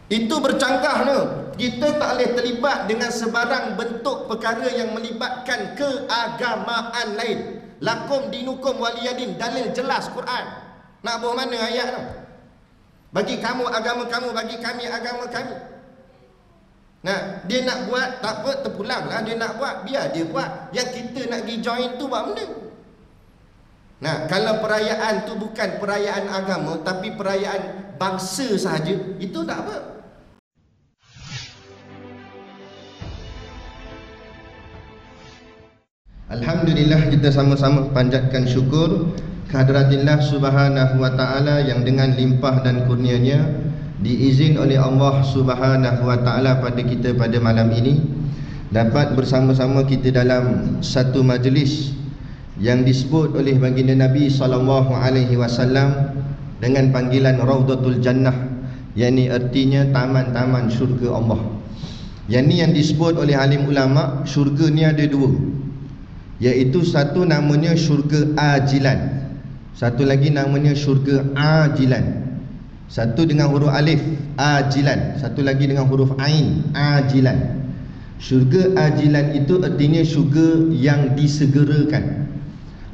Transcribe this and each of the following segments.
Itu bercanggah no. Kita tak boleh terlibat dengan sebarang bentuk perkara yang melibatkan keagamaan lain. Lakum dinukum waliyadin, dalil jelas Quran. Nak bawa mana ayat tu? Bagi kamu agama kamu, bagi kami agama kami. Nah, dia nak buat tak apa, terpulanglah dia nak buat, biar dia buat. Yang kita nak pergi join tu buat benda. Nah, kalau perayaan tu bukan perayaan agama tapi perayaan bangsa sahaja, itu tak apa. Alhamdulillah, kita sama-sama panjatkan syukur kehadiratillah subhanahu wa ta'ala yang dengan limpah dan kurnianya diizin oleh Allah subhanahu wa ta'ala pada kita pada malam ini dapat bersama-sama kita dalam satu majlis yang disebut oleh baginda Nabi SAW dengan panggilan Raudatul Jannah, yakni artinya taman-taman syurga Allah. Yang ni yang disebut oleh alim ulama, syurga ni ada dua, iaitu satu namanya syurga ajilan, satu lagi namanya syurga ajilan. Satu dengan huruf alif ajilan, satu lagi dengan huruf ain ajilan. Syurga ajilan itu artinya syurga yang disegerakan.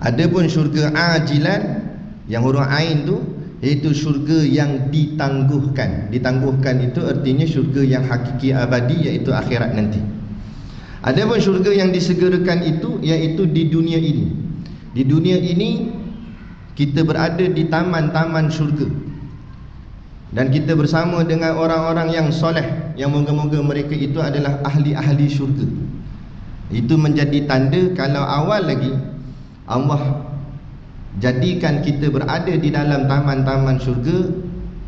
Adapun syurga ajilan yang huruf ain tu iaitu syurga yang ditangguhkan. Ditangguhkan itu artinya syurga yang hakiki abadi, iaitu akhirat nanti. Adapun syurga yang disegerakan itu iaitu di dunia ini. Di dunia ini kita berada di taman-taman syurga, dan kita bersama dengan orang-orang yang soleh, yang moga-moga mereka itu adalah ahli-ahli syurga. Itu menjadi tanda kalau awal lagi Allah jadikan kita berada di dalam taman-taman syurga,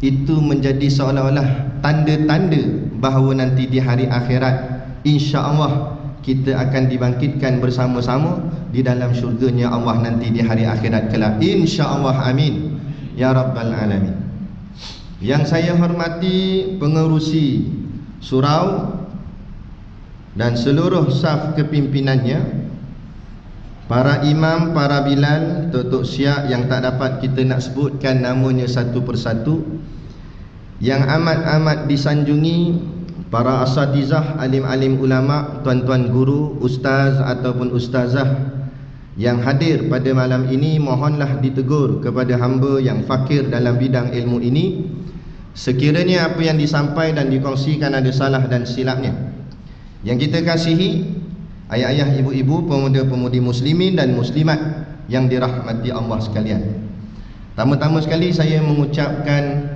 itu menjadi seolah-olah tanda-tanda bahawa nanti di hari akhirat insya-Allah kita akan dibangkitkan bersama-sama di dalam syurganya Allah nanti di hari akhirat kelak, insya-Allah, amin ya rabbal alamin. Yang saya hormati pengerusi surau dan seluruh saf kepimpinannya, para imam, para bilal, tok-tok syiah yang tak dapat kita nak sebutkan namanya satu persatu, yang amat-amat disanjungi para asatizah, alim-alim ulama, tuan-tuan guru, ustaz ataupun ustazah yang hadir pada malam ini, mohonlah ditegur kepada hamba yang fakir dalam bidang ilmu ini. Sekiranya apa yang disampaikan dan dikongsikan ada salah dan silapnya, yang kita kasihi ayah-ayah, ibu-ibu, pemuda-pemudi muslimin dan muslimat yang dirahmati Allah sekalian, pertama-tama sekali saya mengucapkan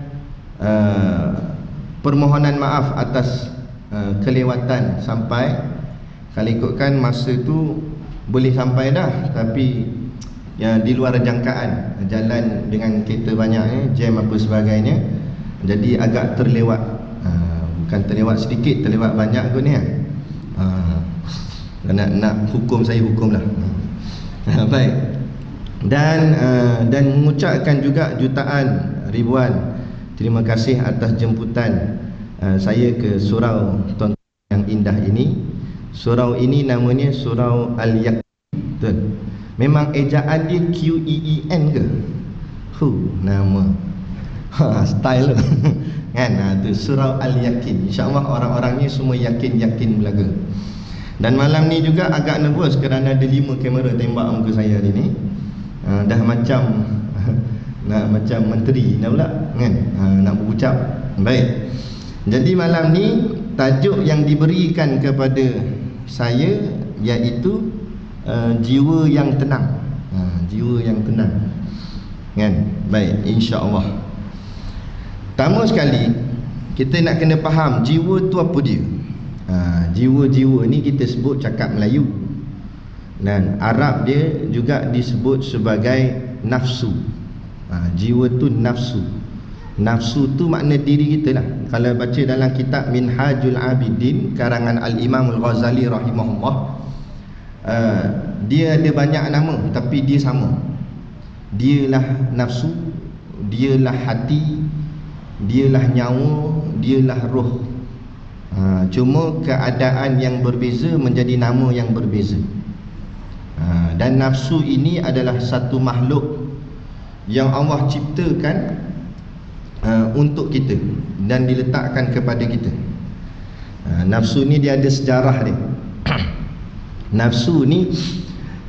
permohonan maaf atas kelewatan sampai. Kalau ikutkan masa tu boleh sampai dah, tapi ya, di luar jangkaan, jalan dengan kereta banyak, jam apa sebagainya, jadi agak terlewat. Bukan terlewat sedikit, terlewat banyak kot ni. Nak hukum saya hukumlah. Baik. Dan mengucapkan juga jutaan ribuan terima kasih atas jemputan saya ke surau tuan yang indah ini. Surau ini namanya Surau Al-Yakin. Memang ejaan dia Qeen ke? Nama style kan, tu Surau Al-Yakin. InsyaAllah orang-orangnya semua yakin-yakin belaga. Dan malam ni juga agak nervous kerana ada 5 kamera tembak muka saya hari ni. Dah macam nak macam menteri dah pula kan, nak berucap. Baik. Jadi malam ni tajuk yang diberikan kepada saya iaitu jiwa yang tenang. Jiwa yang tenang. Kan? Baik, insya-Allah. Pertama sekali kita nak kena faham jiwa tu apa dia. Jiwa-jiwa ni kita sebut cakap Melayu, dan Arab dia juga disebut sebagai nafsu. Jiwa tu nafsu. Nafsu tu makna diri kita lah. Kalau baca dalam kitab Minhajul Abidin karangan Al-Imam Al-Ghazali rahimahullah, dia ada banyak nama tapi dia sama. Dialah nafsu, dialah hati, dialah nyawa, dialah roh. Cuma keadaan yang berbeza menjadi nama yang berbeza. Dan nafsu ini adalah satu makhluk yang Allah ciptakan untuk kita dan diletakkan kepada kita. Nafsu ni dia ada sejarah dia. Nafsu ni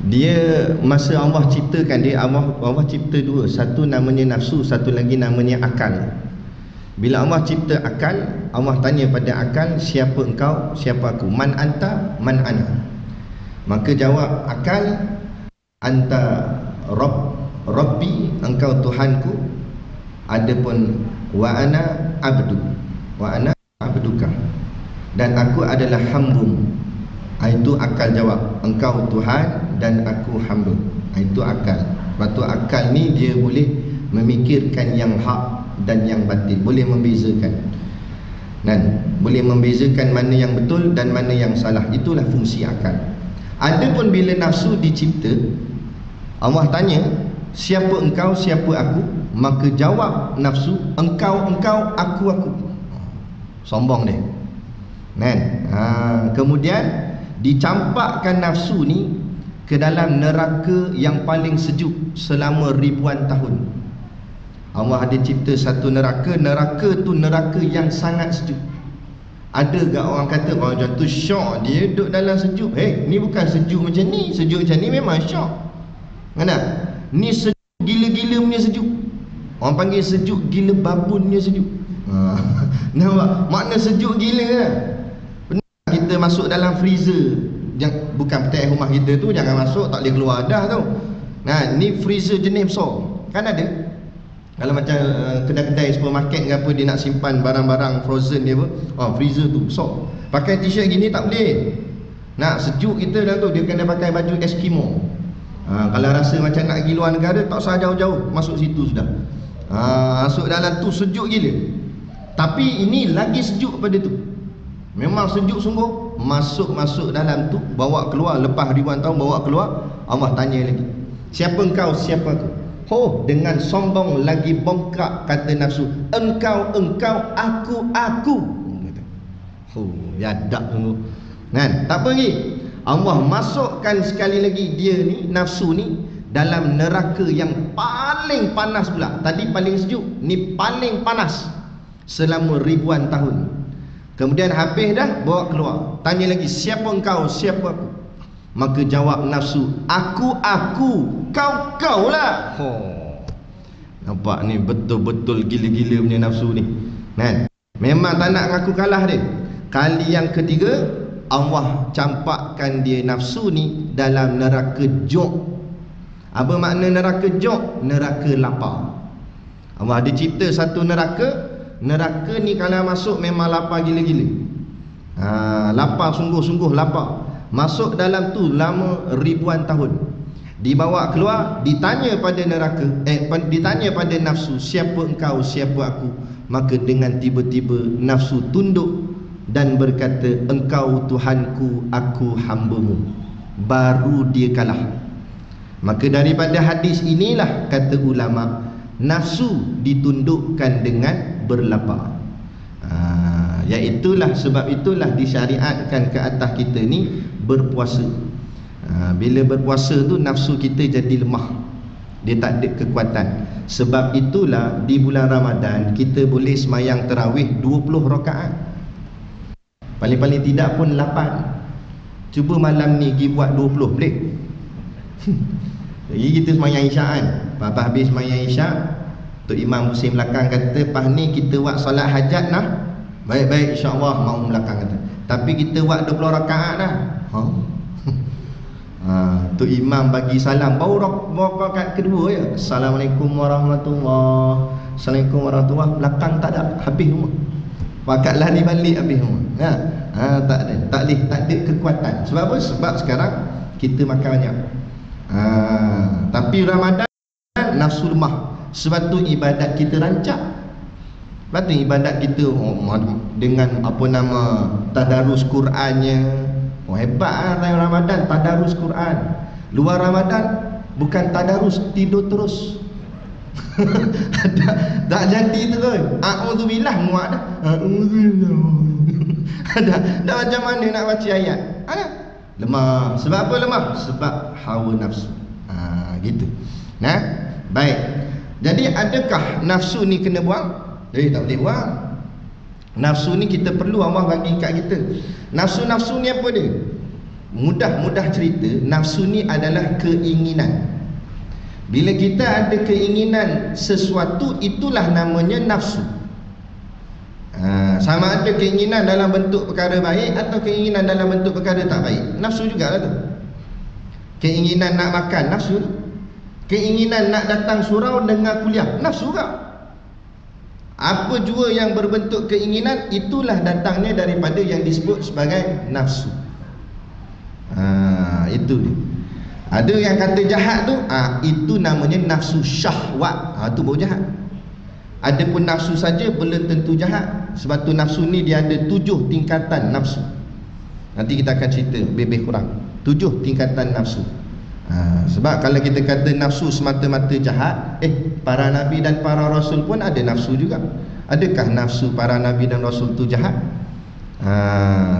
dia masa Allah ciptakan dia, Allah cipta dua, satu namanya nafsu, satu lagi namanya akal. Bila Allah cipta akal, Allah tanya pada akal, siapa engkau, siapa aku, man anta, man ana. Maka jawab akal, anta Rabbi, engkau Tuhanku. Adapun wa ana abduka, dan aku adalah hambamu. Itu akal jawab, engkau Tuhan dan aku hamba. Itu akal. Lepas tu akal ni dia boleh memikirkan yang hak dan yang batil, boleh membezakan, dan boleh membezakan mana yang betul dan mana yang salah. Itulah fungsi akal. Adapun bila nafsu dicipta, Allah tanya, siapa engkau, siapa aku? Maka jawab nafsu, engkau, aku. Sombong dia. Kan? Kemudian dicampakkan nafsu ni ke dalam neraka yang paling sejuk selama ribuan tahun. Allah ada cipta satu neraka. Neraka tu neraka yang sangat sejuk. Ada gak orang kata, orang jatuh syok, dia duduk dalam sejuk. Ni bukan sejuk macam ni. Sejuk macam ni memang syok. Mana? Ni sejuk gila-gila punya sejuk. Orang panggil sejuk gila babun punya sejuk. Nampak? Makna sejuk gila kan? Kita masuk dalam freezer, bukan petai rumah kita tu, jangan masuk, tak boleh keluar dah tu. Ni freezer jenis besar. Kan ada. Kalau macam kedai-kedai supermarket ke apa, dia nak simpan barang-barang frozen dia apa, freezer tu besar. Pakai t-shirt gini tak boleh. Nak sejuk kita dah tu, dia kena pakai baju Eskimo. Kalau rasa macam nak pergi luar negara, tak usah jauh-jauh, masuk situ sudah. Masuk dalam tu sejuk gila. Tapi ini lagi sejuk pada tu. Memang sejuk sungguh. Masuk dalam tu, bawa keluar, lepas ribuan tahun bawa keluar, Allah tanya lagi, siapa engkau, siapa aku? Dengan sombong lagi bongkak kata nafsu, engkau, aku. Yadak sungguh. Kan? Tak apa lagi. Allah masukkan sekali lagi dia ni, nafsu ni, dalam neraka yang paling panas pula. Tadi paling sejuk, ni paling panas selama ribuan tahun. Kemudian habis dah, bawa keluar, tanya lagi, siapa engkau, siapa aku? Maka jawab nafsu, aku, kau lah. Nampak ni betul-betul gila-gila punya nafsu ni. Kan? Memang tak nak ngaku kalah dia. Kali yang ketiga, Allah campakkan dia nafsu ni dalam neraka jok. Apa makna neraka jok? Neraka lapar. Allah ada cipta satu neraka. Neraka ni kalau masuk memang lapar gila-gila. Lapar, sungguh-sungguh lapar. Masuk dalam tu lama ribuan tahun. Dibawa keluar, ditanya pada neraka, ditanya pada nafsu, siapa engkau, siapa aku? Maka dengan tiba-tiba nafsu tunduk dan berkata, engkau Tuhanku, aku hambamu. Baru dia kalah. Maka daripada hadis inilah kata ulama, nafsu ditundukkan dengan berlapar. Iaitulah sebab itulah disyariatkan ke atas kita ni berpuasa. Bila berpuasa tu nafsu kita jadi lemah, dia tak ada kekuatan. Sebab itulah di bulan Ramadan kita boleh semayang tarawih 20 rakaat. Paling-paling tidak pun 8. Cuba malam ni pergi buat 20, boleh? Jadi kita semayang isyak kan, lepas habis semayang isyak, Tok Imam pusing belakang kata, pas ni kita buat solat hajat lah. Baik-baik, insyaAllah mau belakang kata. Tapi kita buat 20 rakaat dah. Tok Imam bagi salam, baru rakaat kedua ya, Assalamualaikum warahmatullahi, Assalamualaikum warahmatullahi. Belakang tak ada, habis semua. Pakat lah ni balik, habis semua. Tak ada kekuatan. Sebab apa? Sebab sekarang kita makan banyak. Tapi Ramadan nafsu lemah. Sebab tu ibadat kita rancak. Sebab tu ibadat kita dengan apa nama, tadarus Qurannya. Hebat lah Ramadan, tadarus Quran. Luar Ramadan bukan tadarus, tidur terus. Tak jadi terus. A'udzubillah muak dah. Dah macam mana nak baca ayat? Lemah. Sebab apa lemah? Sebab hawa nafsu. Gitu. Baik. Jadi adakah nafsu ni kena buang? Jadi tak boleh buang. Nafsu ni kita perlu Allah bagi kat kita. Nafsu-nafsu ni apa dia? Mudah-mudah cerita, nafsu ni adalah keinginan. Bila kita ada keinginan sesuatu, itulah namanya nafsu. Sama ada keinginan dalam bentuk perkara baik atau keinginan dalam bentuk perkara tak baik, nafsu jugalah tu. Keinginan nak makan, nafsu. Keinginan nak datang surau dengar kuliah, nafsu juga. Apa jua yang berbentuk keinginan, itulah datangnya daripada yang disebut sebagai nafsu. Itu dia. Ada yang kata jahat tu, itu namanya nafsu syahwat. Itu baru jahat. Adapun nafsu saja belum tentu jahat. Sebab tu nafsu ni dia ada 7 tingkatan nafsu. Nanti kita akan cerita lebih kurang 7 tingkatan nafsu. Sebab kalau kita kata nafsu semata-mata jahat, para nabi dan para rasul pun ada nafsu juga. Adakah nafsu para nabi dan rasul tu jahat?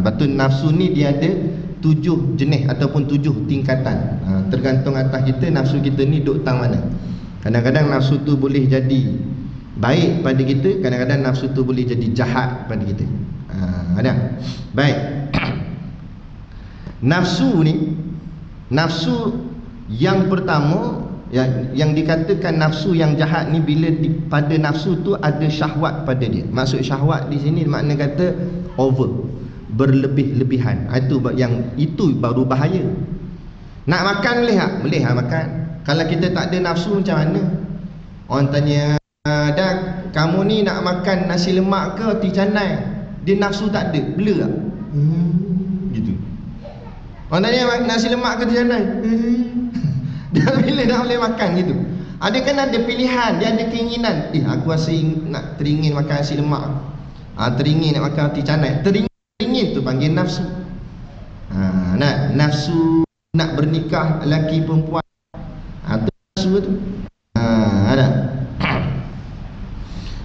Betul, nafsu ni dia ada 7 jenis ataupun 7 tingkatan. Tergantung atas kita, nafsu kita ni duk tang mana. Kadang-kadang nafsu tu boleh jadi baik pada kita, kadang-kadang nafsu tu boleh jadi jahat pada kita. Ada. Baik. Nafsu ni, nafsu yang pertama yang dikatakan nafsu yang jahat ni, bila pada nafsu tu ada syahwat pada dia. Maksud syahwat di sini makna kata over, berlebih-lebihan. Itu baru bahaya. Nak makan boleh tak? Boleh lah makan. Kalau kita tak ada nafsu macam mana? Orang tanya, dah kamu ni nak makan nasi lemak ke roti canai? Dia nafsu tak ada, bela tak? Gitu. Orang tanya nasi lemak ke roti canai? Dia bila nak boleh makan gitu. Ada kan ada pilihan, dia ada keinginan. Aku rasa nak teringin makan nasi lemak. Teringin nak makan roti canai. Teringin tu panggil nafsu. Nafsu nak bernikah lelaki perempuan. Tu nafsu tu. Ada.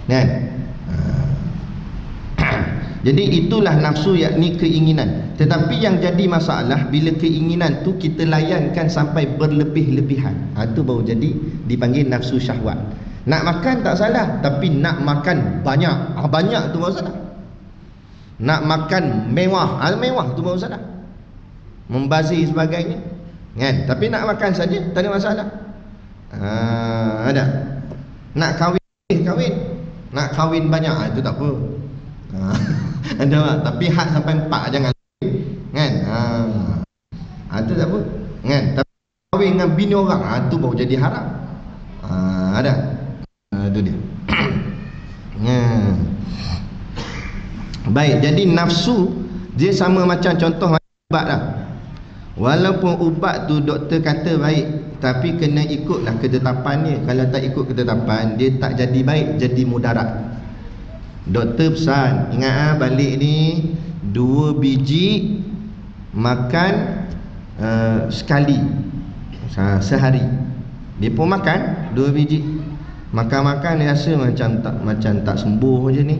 Kan? Jadi itulah nafsu, yakni keinginan. Tetapi yang jadi masalah bila keinginan tu kita layankan sampai berlebih-lebihan. Itu baru jadi dipanggil nafsu syahwat. Nak makan tak salah, tapi nak makan banyak, banyak tu baru salah. Nak makan mewah, mewah tu baru salah. Membazir sebagainya, kan? Tapi nak makan saja tak ada masalah. Ada. Nak kahwin, nak kahwin banyak, itu tak apa. Ada tak? Tapi had sampai 4 jangan, kan? Itu tak apa, kan? Tapi kahwin dengan bini orang, itu baru jadi haram. Ada. Itu dia. Baik, jadi nafsu dia sama macam contoh ubat lah. Walaupun ubat tu doktor kata baik, tapi kena ikutlah ketetapan dia. Kalau tak ikut ketetapan, dia tak jadi baik, jadi mudarat. Doktor pesan, ingat balik ni 2 biji makan sekali sehari. Dia pun makan 2 biji. Makan-makan dia rasa macam tak sembuh je ni.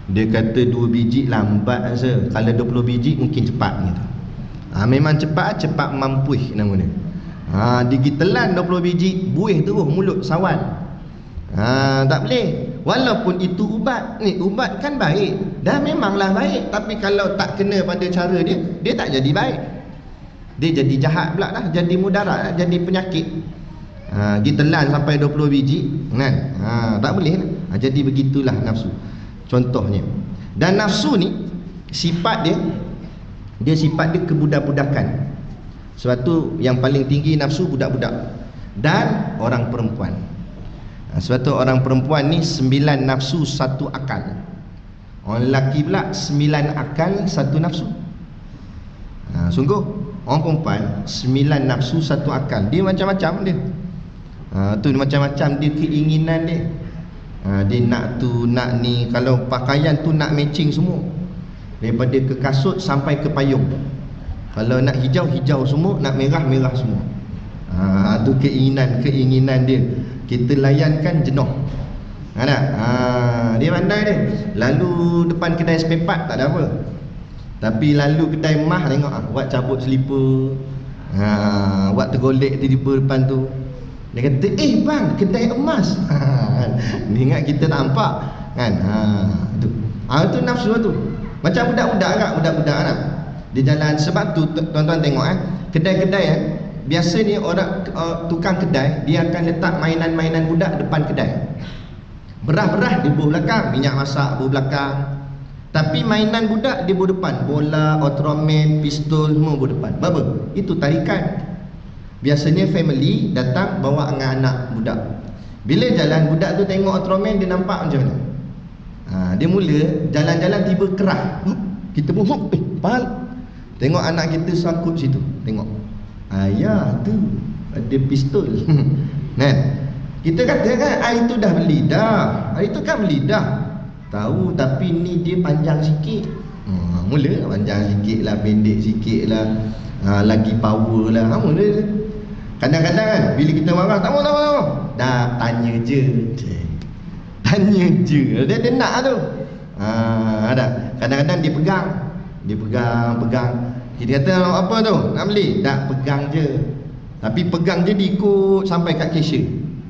Dia kata 2 biji lambat rasa. Kalau 20 biji mungkin cepat gitu. Memang cepat mampuih nama dia. Dia telan 20 biji, buih terus mulut sawan. Tak boleh. Walaupun itu ubat. Ni ubat kan baik, dah memanglah baik, tapi kalau tak kena pada cara dia tak jadi baik. Dia jadi jahat pula dah, jadi mudarat, jadi penyakit. Dia telan sampai 20 biji, kan? Tak boleh lah. Jadi begitulah nafsu contohnya. Dan nafsu ni sifat dia sifat dia kebudak-budakan. Sebab tu yang paling tinggi nafsu budak-budak dan orang perempuan. Sebab tu orang perempuan ni 9 nafsu 1 akal. Orang lelaki pula 9 akal 1 nafsu. Sungguh orang perempuan 9 nafsu 1 akal. Dia macam-macam dia. Tu macam-macam dia keinginan dia. Dia nak tu, nak ni. Kalau pakaian tu nak matching semua, daripada ke kasut sampai ke payung. Kalau nak hijau, hijau semua. Nak merah, merah semua. Tu keinginan dia. Kita layankan jenuh. Ada? Dia pandai dia. Lalu depan kedai spare part tak ada apa. Tapi lalu kedai emas tengok, buat cabut selipar, buat tergolek tiba depan tu. Dia kata, bang, kedai emas. Dia ingat kita tak nampak. kan. Itu nafsu tu. Macam budak-budak agak budak-budak nak di jalan. Sebab tu tuan-tuan tengok kedai-kedai biasa ni orang tukang kedai dia akan letak mainan-mainan budak depan kedai. Berah-berah di bawah belakang, minyak masak bawah belakang. Tapi mainan budak di bawah depan, bola, Ultraman, pistol semua bawah depan. Apa? Itu tarikan. Biasanya family datang bawa anak-anak budak. Bila jalan budak tu tengok Ultraman, dia nampak macam mana? Dia mula jalan-jalan tiba kerah. Kita pun pal. Tengok anak kita sakut situ. Tengok. Ya tu ada pistol. Kan? Kita kata kan itu dah beli dah. Itu kan beli dah. Tahu tapi ni dia panjang sikit. Mula panjang sikit lah, pendek sikit lah, lagi power lah. Mula kadang-kadang kan bila kita marah tak mau. Dah tanya je. Tanya je. Dia nak tu. Ada. Kadang-kadang dia pegang. Kita kata apa tu? Nak beli? Tak, pegang je. Tapi pegang je diikut sampai kat cashier.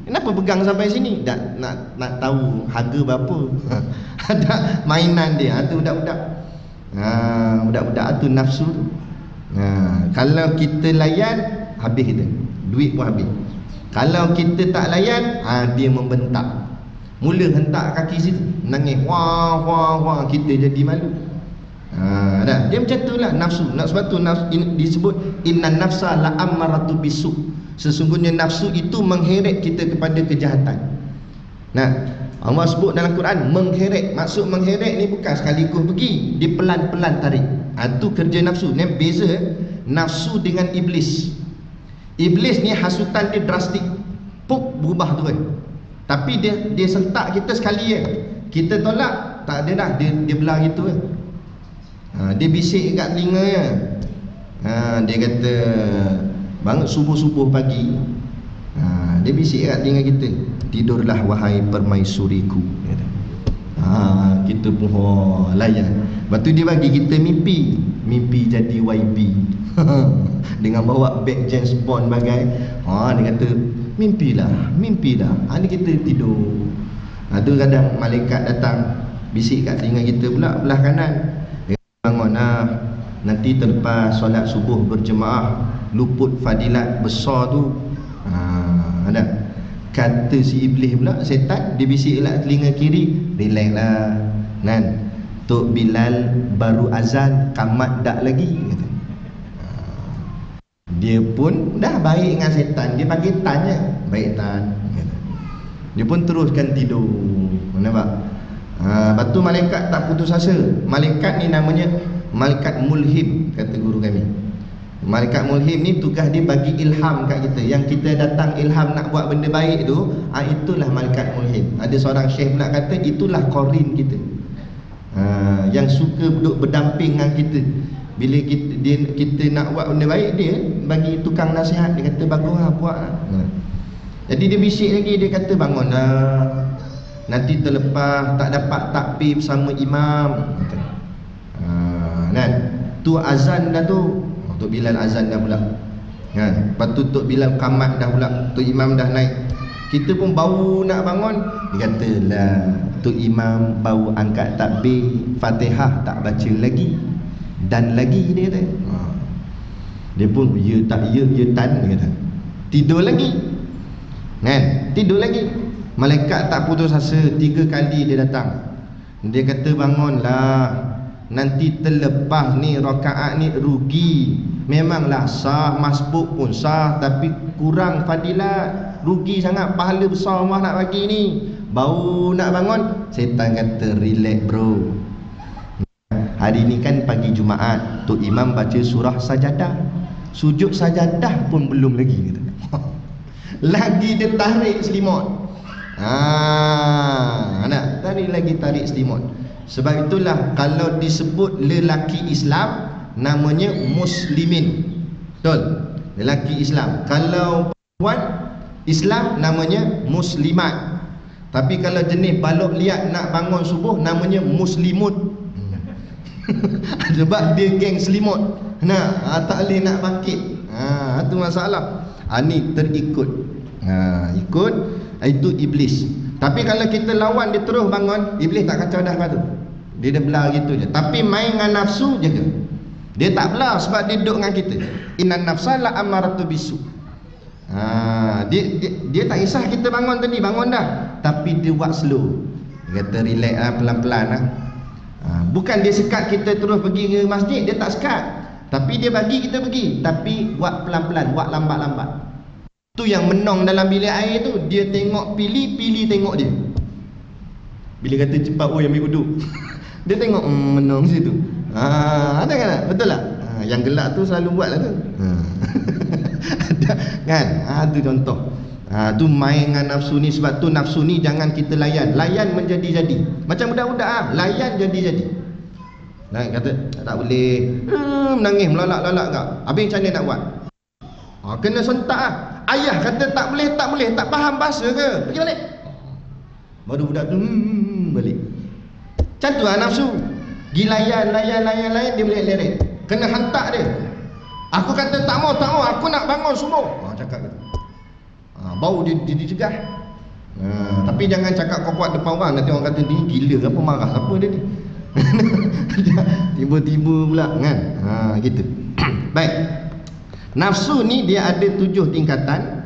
Kenapa pegang sampai sini? Tak nak tahu harga berapa. Ada mainan dia. Tu budak-budak. Budak-budak tu nafsu tu. Kalau kita layan, habis kita. Duit pun habis. Kalau kita tak layan, dia membentak. Mula hentak kaki situ, nangis, wah, kita jadi malu. Dia macam tu lah nafsu. Sebab tu disebut innan nafsa la ammaratu bisu. Sesungguhnya nafsu itu mengheret kita kepada kejahatan. Allah sebut dalam Quran mengheret. Maksud mengheret ni bukan sekaligus pergi, dia pelan-pelan tarik. Itu kerja nafsu. Ni beza nafsu dengan iblis. Iblis ni hasutan dia drastik, berubah tu kan. Tapi dia sentak kita sekali je. Kita tolak, tak ada dah, dia belah gitu kan. Dia bisik kat telinga je. Dia kata bangun subuh-subuh pagi, dia bisik kat telinga kita, tidurlah wahai permaisuriku. Kita pun layan. Lepas tu dia bagi kita mimpi jadi YB. Dengan bawa beg James Bond bagai. Dia kata mimpilah. Ni kita tidur. Tu kadang malaikat datang bisik kat telinga kita pula belah kanan. Dia bangun, nanti terlepas solat subuh berjemaah, luput fadilat besar tu. Ada. Kata si iblis pula, setan, dia bisik kat telinga kiri, relax lah. Tok Bilal baru azan, kamat dak lagi, kata. Dia pun dah baik dengan setan, dia panggil tan je, baik tan. Dia pun teruskan tidur. Nampak? Lepas tu malaikat tak putus asa. Malaikat ni namanya malaikat mulhim, kata guru kami. Malaikat mulhim ni tugas dia bagi ilham kat kita. Yang kita datang ilham nak buat benda baik tu, itulah malaikat mulhim. Ada seorang syekh pula kata itulah qarin kita, yang suka duduk berdamping dengan kita. Bila kita nak buat benda baik, dia bagi tukang nasihat. Dia kata baguslah, buatlah. Jadi dia bisik lagi, dia kata bangunlah, nanti terlepas tak dapat takbir bersama imam. Tu azan dah tu. Tok Bilal azan dah pula. Lepas tu Tok Bilal qamat dah pula. Tok Imam dah naik. Kita pun baru nak bangun, dia kata lah, Tok Imam baru angkat takbir, Fatihah tak baca lagi. Dan lagi dia kata. Dia pun ya tan, dia kata. Tidur lagi. Tidur lagi. Malaikat tak putus asa, 3 kali dia datang. Dia kata bangunlah, nanti terlepas ni rakaat ni rugi. Memanglah sah, masbuk pun sah, tapi kurang fadilat, rugi sangat, pahala besar Allah nak bagi ni. Baru nak bangun, setan kata relax bro, hari ni kan pagi Jumaat, Tok Imam baca surah sajadah, sujud sajadah pun belum lagi, kata. Lagi dia tarik selimut. Nak tarik lagi, tarik selimut. Sebab itulah kalau disebut lelaki Islam namanya muslimin. Betul? Lelaki Islam. Kalau perempuan Islam namanya muslimat. Tapi kalau jenis balok liat nak bangun subuh namanya muslimut. Sebab dia geng selimut. Tak boleh nak bangkit. Itu masalah. Ni terikut. Ikut itu iblis. Tapi kalau kita lawan dia terus bangun, iblis tak kacau dah tu. Dia dah belah gitu je. Tapi main dengan nafsu je ke? Dia tak belah sebab dia duduk dengan kita. Innan nafsa la amaratu bisu. Dia tak kisah kita bangun tadi, bangun dah. Tapi dia buat slow. Dia kata relax lah, pelan-pelan lah. Bukan dia sekat kita terus pergi ke masjid, dia tak sekat. Tapi dia bagi kita pergi, tapi buat pelan-pelan, buat lambat-lambat. Tu yang menong dalam bilik air tu, dia tengok pilih tengok dia. Bila kata cepat oi ambil wuduk. Dia tengok menong situ. Ada kan? Betul tak? Yang gelak tu selalu buat lah tu. Ada kan? Tu contoh. Tu main dengan nafsu ni. Sebab tu nafsu ni jangan kita layan. Layan menjadi-jadi. Macam budak-budak layan jadi-jadi. Kata tak boleh, menangis melalak-lalak kak. Habis macam mana nak buat? Kena sentak lah. Ayah kata tak boleh, tak faham bahasa ke? Pergi balik. Baru budak tu balik. Macam tu lah nafsu. Pergi layan, dia boleh leret. Kena hantar dia. Aku kata tak mau, aku nak bangun subuh. Cakap gitu. Bau dia cegah. Tapi jangan cakap kau kuat depan orang, nanti orang kata ni gila ke apa, marah siapa dia ni. Tiba-tiba pula kan. Gitu. Baik. Nafsu ni dia ada 7 tingkatan.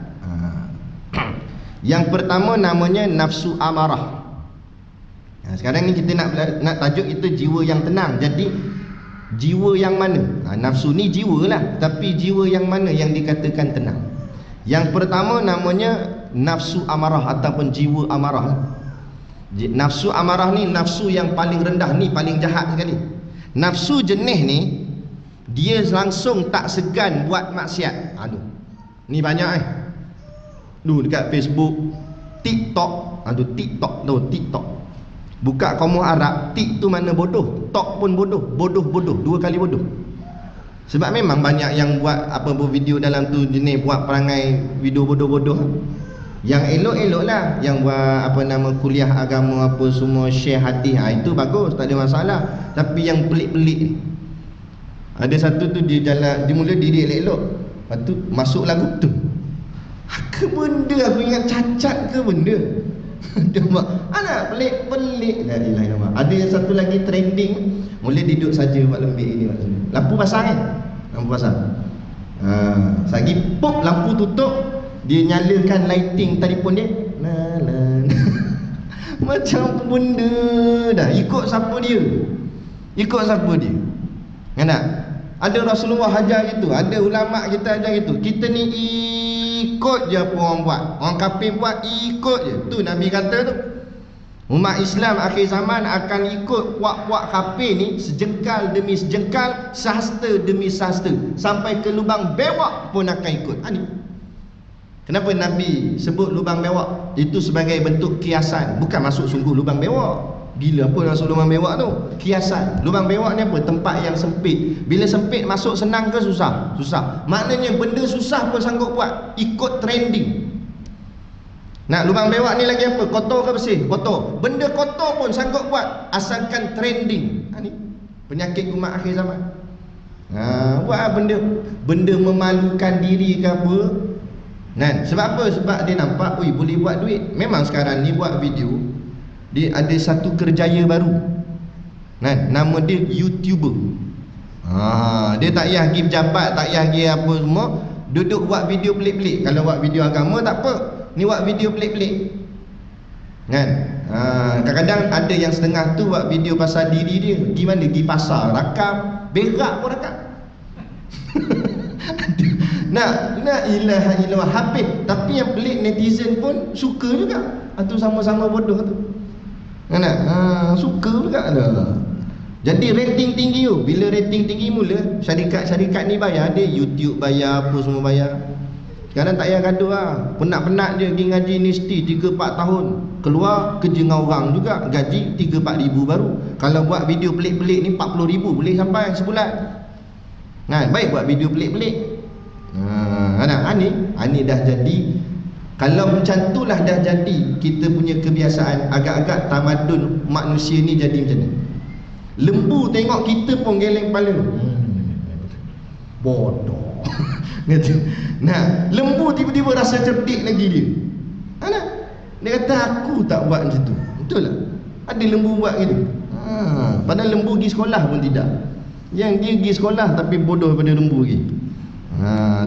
Yang pertama namanya nafsu amarah. Sekarang ni kita nak tajuk kita jiwa yang tenang. Jadi jiwa yang mana? Nafsu ni jiwa lah, tapi jiwa yang mana yang dikatakan tenang? Yang pertama namanya nafsu amarah ataupun jiwa amarah. Nafsu amarah ni nafsu yang paling rendah, ni paling jahat sekali. Nafsu jenis ni dia langsung tak segan buat maksiat. Ni banyak dekat Facebook, TikTok. TikTok. Buka kamus Arab, tik tu mana bodoh, tok pun bodoh, bodoh, 2 kali bodoh. Sebab memang banyak yang buat video dalam tu jenis buat perangai video bodoh-bodoh. Yang elok-elok lah, yang buat kuliah agama apa semua, share hadis, itu bagus, tak ada masalah. Tapi yang pelik-pelik ni, ada satu tu dia jalan, dia mula diri elok-elok, lepas tu masuk lagu tu. Ke benda aku ingat cacat ke benda. Dia buat pelik-pelik. La ilaha illallah. Ada yang satu lagi trending, mula duduk saja buat lembik ini maksudnya. Lampu pasang lampu pasang. Sagi pop lampu tutup, dia nyalakan lighting telefon dia. Macam benda dah. Ikut siapa dia? Kan tak? Ada Rasulullah ajar gitu, ada ulama kita ajar gitu. Kita ni ikut je apa orang buat. Orang kafir buat, ikut je. Tu Nabi kata tu, umat Islam akhir zaman akan ikut puak-puak kafir ni sejengkal demi sejengkal, sahasta demi sahasta, sampai ke lubang bewak pun akan ikut. Ni kenapa Nabi sebut lubang bewak? Itu sebagai bentuk kiasan, bukan masuk sungguh lubang bewak. Gila apa masuk lubang bewak tu? Kiasan. Lubang bewak ni apa? Tempat yang sempit. Bila sempit masuk senang ke susah? Susah. Maknanya benda susah pun sanggup buat, ikut trending. Lubang bewak ni lagi apa? Kotor ke bersih? Kotor. Benda kotor pun sanggup buat, asalkan trending. Ni penyakit umat akhir zaman. Buat benda memalukan diri ke apa. Sebab apa? Sebab dia nampak boleh buat duit. Memang sekarang ni buat video, dia ada satu kerjaya baru. Nama dia YouTuber. Dia tak payah pergi pejabat, tak payah pergi apa semua, duduk buat video pelik-pelik. Kalau buat video agama tak apa, ni buat video pelik-pelik. Kadang-kadang ada yang setengah tu buat video pasal diri dia. Gimana? Pergi pasar, rakam, berak pun rakam. Ilaha illallah, habis. Tapi yang pelik netizen pun suka juga. Tu sama-sama bodoh tu. Suka juga dah. Jadi rating tinggi tu. Bila rating tinggi mula, syarikat-syarikat ni bayar. Dia YouTube bayar, apa semua bayar. Sekarang tak payah gaduh lah. Penat-penat je pergi ngaji universiti 3-4 tahun, keluar kerja dengan orang juga, gaji 3-4 ribu baru. Kalau buat video pelik-pelik ni 40 ribu boleh sampai sebulan. Baik buat video pelik-pelik. Ni dah jadi. Kalau macam tu lah dah jadi kita punya kebiasaan, agak-agak tamadun manusia ni jadi macam ni. Lembu tengok kita pun geleng kepala. Bodoh. Lembu tiba-tiba rasa cerdik lagi dia. Dia kata aku tak buat macam tu. Betul tak? Ada lembu buat gitu. Padahal lembu pergi sekolah pun tidak. Yang dia pergi sekolah tapi bodoh pada lembu lagi.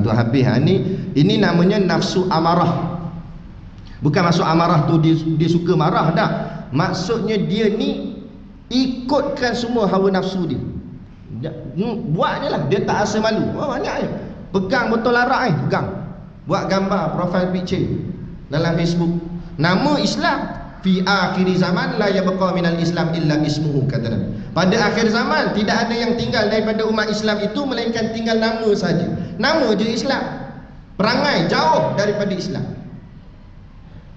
Tu habis. Ini namanya nafsu amarah. Bukan maksud amarah tu dia suka marah dah. Maksudnya dia ni ikutkan semua hawa nafsu dia. Buat je lah. Dia tak rasa malu. Banyak je. Pegang botol arak pegang. Buat gambar profile picture dalam Facebook. Nama Islam. Fi akhir zaman la yabqa minal Islam illa ismuhu, kata Nabi. Pada akhir zaman tidak ada yang tinggal daripada umat Islam itu melainkan tinggal nama saja. Nama je Islam. Perangai jauh daripada Islam.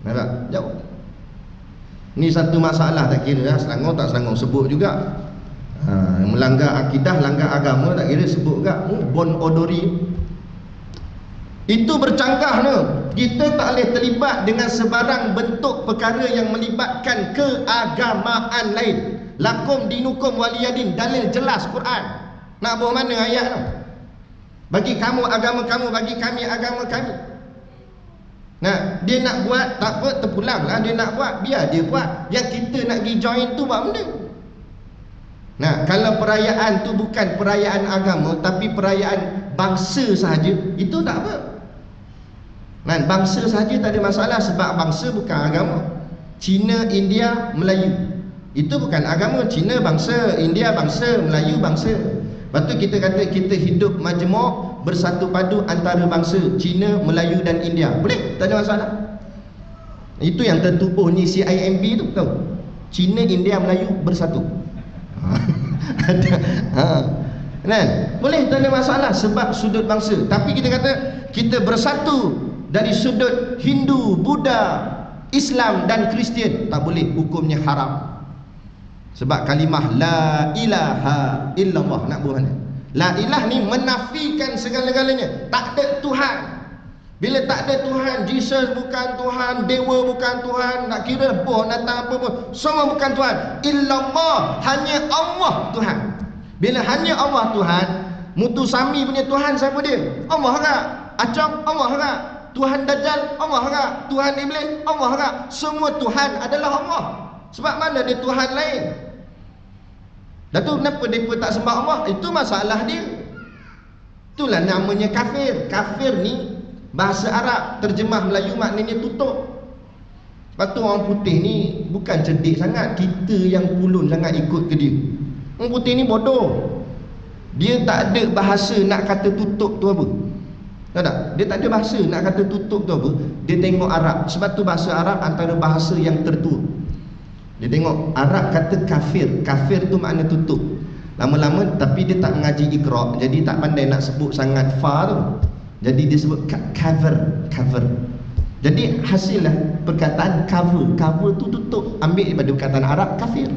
Nampak? Jauh. Ni satu masalah tak kira lah. Selangor tak selangor sebut juga. Melanggar akidah, langgar agama tak kira sebut juga. Bon odori. Itu bercanggah no. Kita tak boleh terlibat dengan sebarang bentuk perkara yang melibatkan keagamaan lain. Lakum dinukum waliyadin, dalil jelas Quran. Nak bawa mana ayat tu? Bagi kamu agama kamu, bagi kami agama kami. Nah, dia nak buat tak apa, terpulanglah dia nak buat, biar dia buat. Yang kita nak pergi join tu buat benda. Nah, kalau perayaan tu bukan perayaan agama tapi perayaan bangsa sahaja, itu tak apa. Nah, bangsa sahaja tak ada masalah sebab bangsa bukan agama. Cina, India, Melayu, itu bukan agama. Cina bangsa, India bangsa, Melayu bangsa. Lepas tu kita kata kita hidup majmuk, bersatu padu antara bangsa Cina, Melayu dan India. Boleh? Tak ada masalah. Itu yang tertubuh ni CIMB tu, tahu? Cina, India, Melayu bersatu. Kan? Boleh, tak ada masalah sebab sudut bangsa. Tapi kita kata kita bersatu dari sudut Hindu, Buddha, Islam dan Kristian, tak boleh, hukumnya haram. Sebab kalimah la ilaha illallah nak buat mana? La ilah ni menafikan segala-galanya. Tak ada Tuhan. Bila tak ada Tuhan, Jesus bukan Tuhan, dewa bukan Tuhan, nak kira boh datang apa pun, semua bukan Tuhan. Illallah, hanya Allah Tuhan. Bila hanya Allah Tuhan, Mutusami punya Tuhan siapa dia? Allah hak. Acam Allah hak. Tuhan Dajjal Allah hak. Tuhan Iblis Allah hak. Semua Tuhan adalah Allah. Sebab mana ada Tuhan lain? Dan tu kenapa mereka tak sembah Allah? Itu masalah dia. Itulah namanya kafir. Kafir ni bahasa Arab, terjemah Melayu maknanya tutup. Lepas tu orang putih ni bukan cerdik sangat, kita yang pulun sangat ikut ke dia. Orang putih ni bodoh. Dia tak ada bahasa nak kata tutup tu apa. Tahu tak? Dia tak ada bahasa nak kata tutup tu apa. Dia tengok Arab. Sebab tu bahasa Arab antara bahasa yang tertua. Dia tengok Arab kata kafir. Kafir tu makna tutup. Lama-lama tapi dia tak mengaji Iqra, jadi tak pandai nak sebut sangat fa tu. Jadi dia sebut cover. Jadi hasillah perkataan cover tu tutup. Ambil daripada perkataan Arab kafir.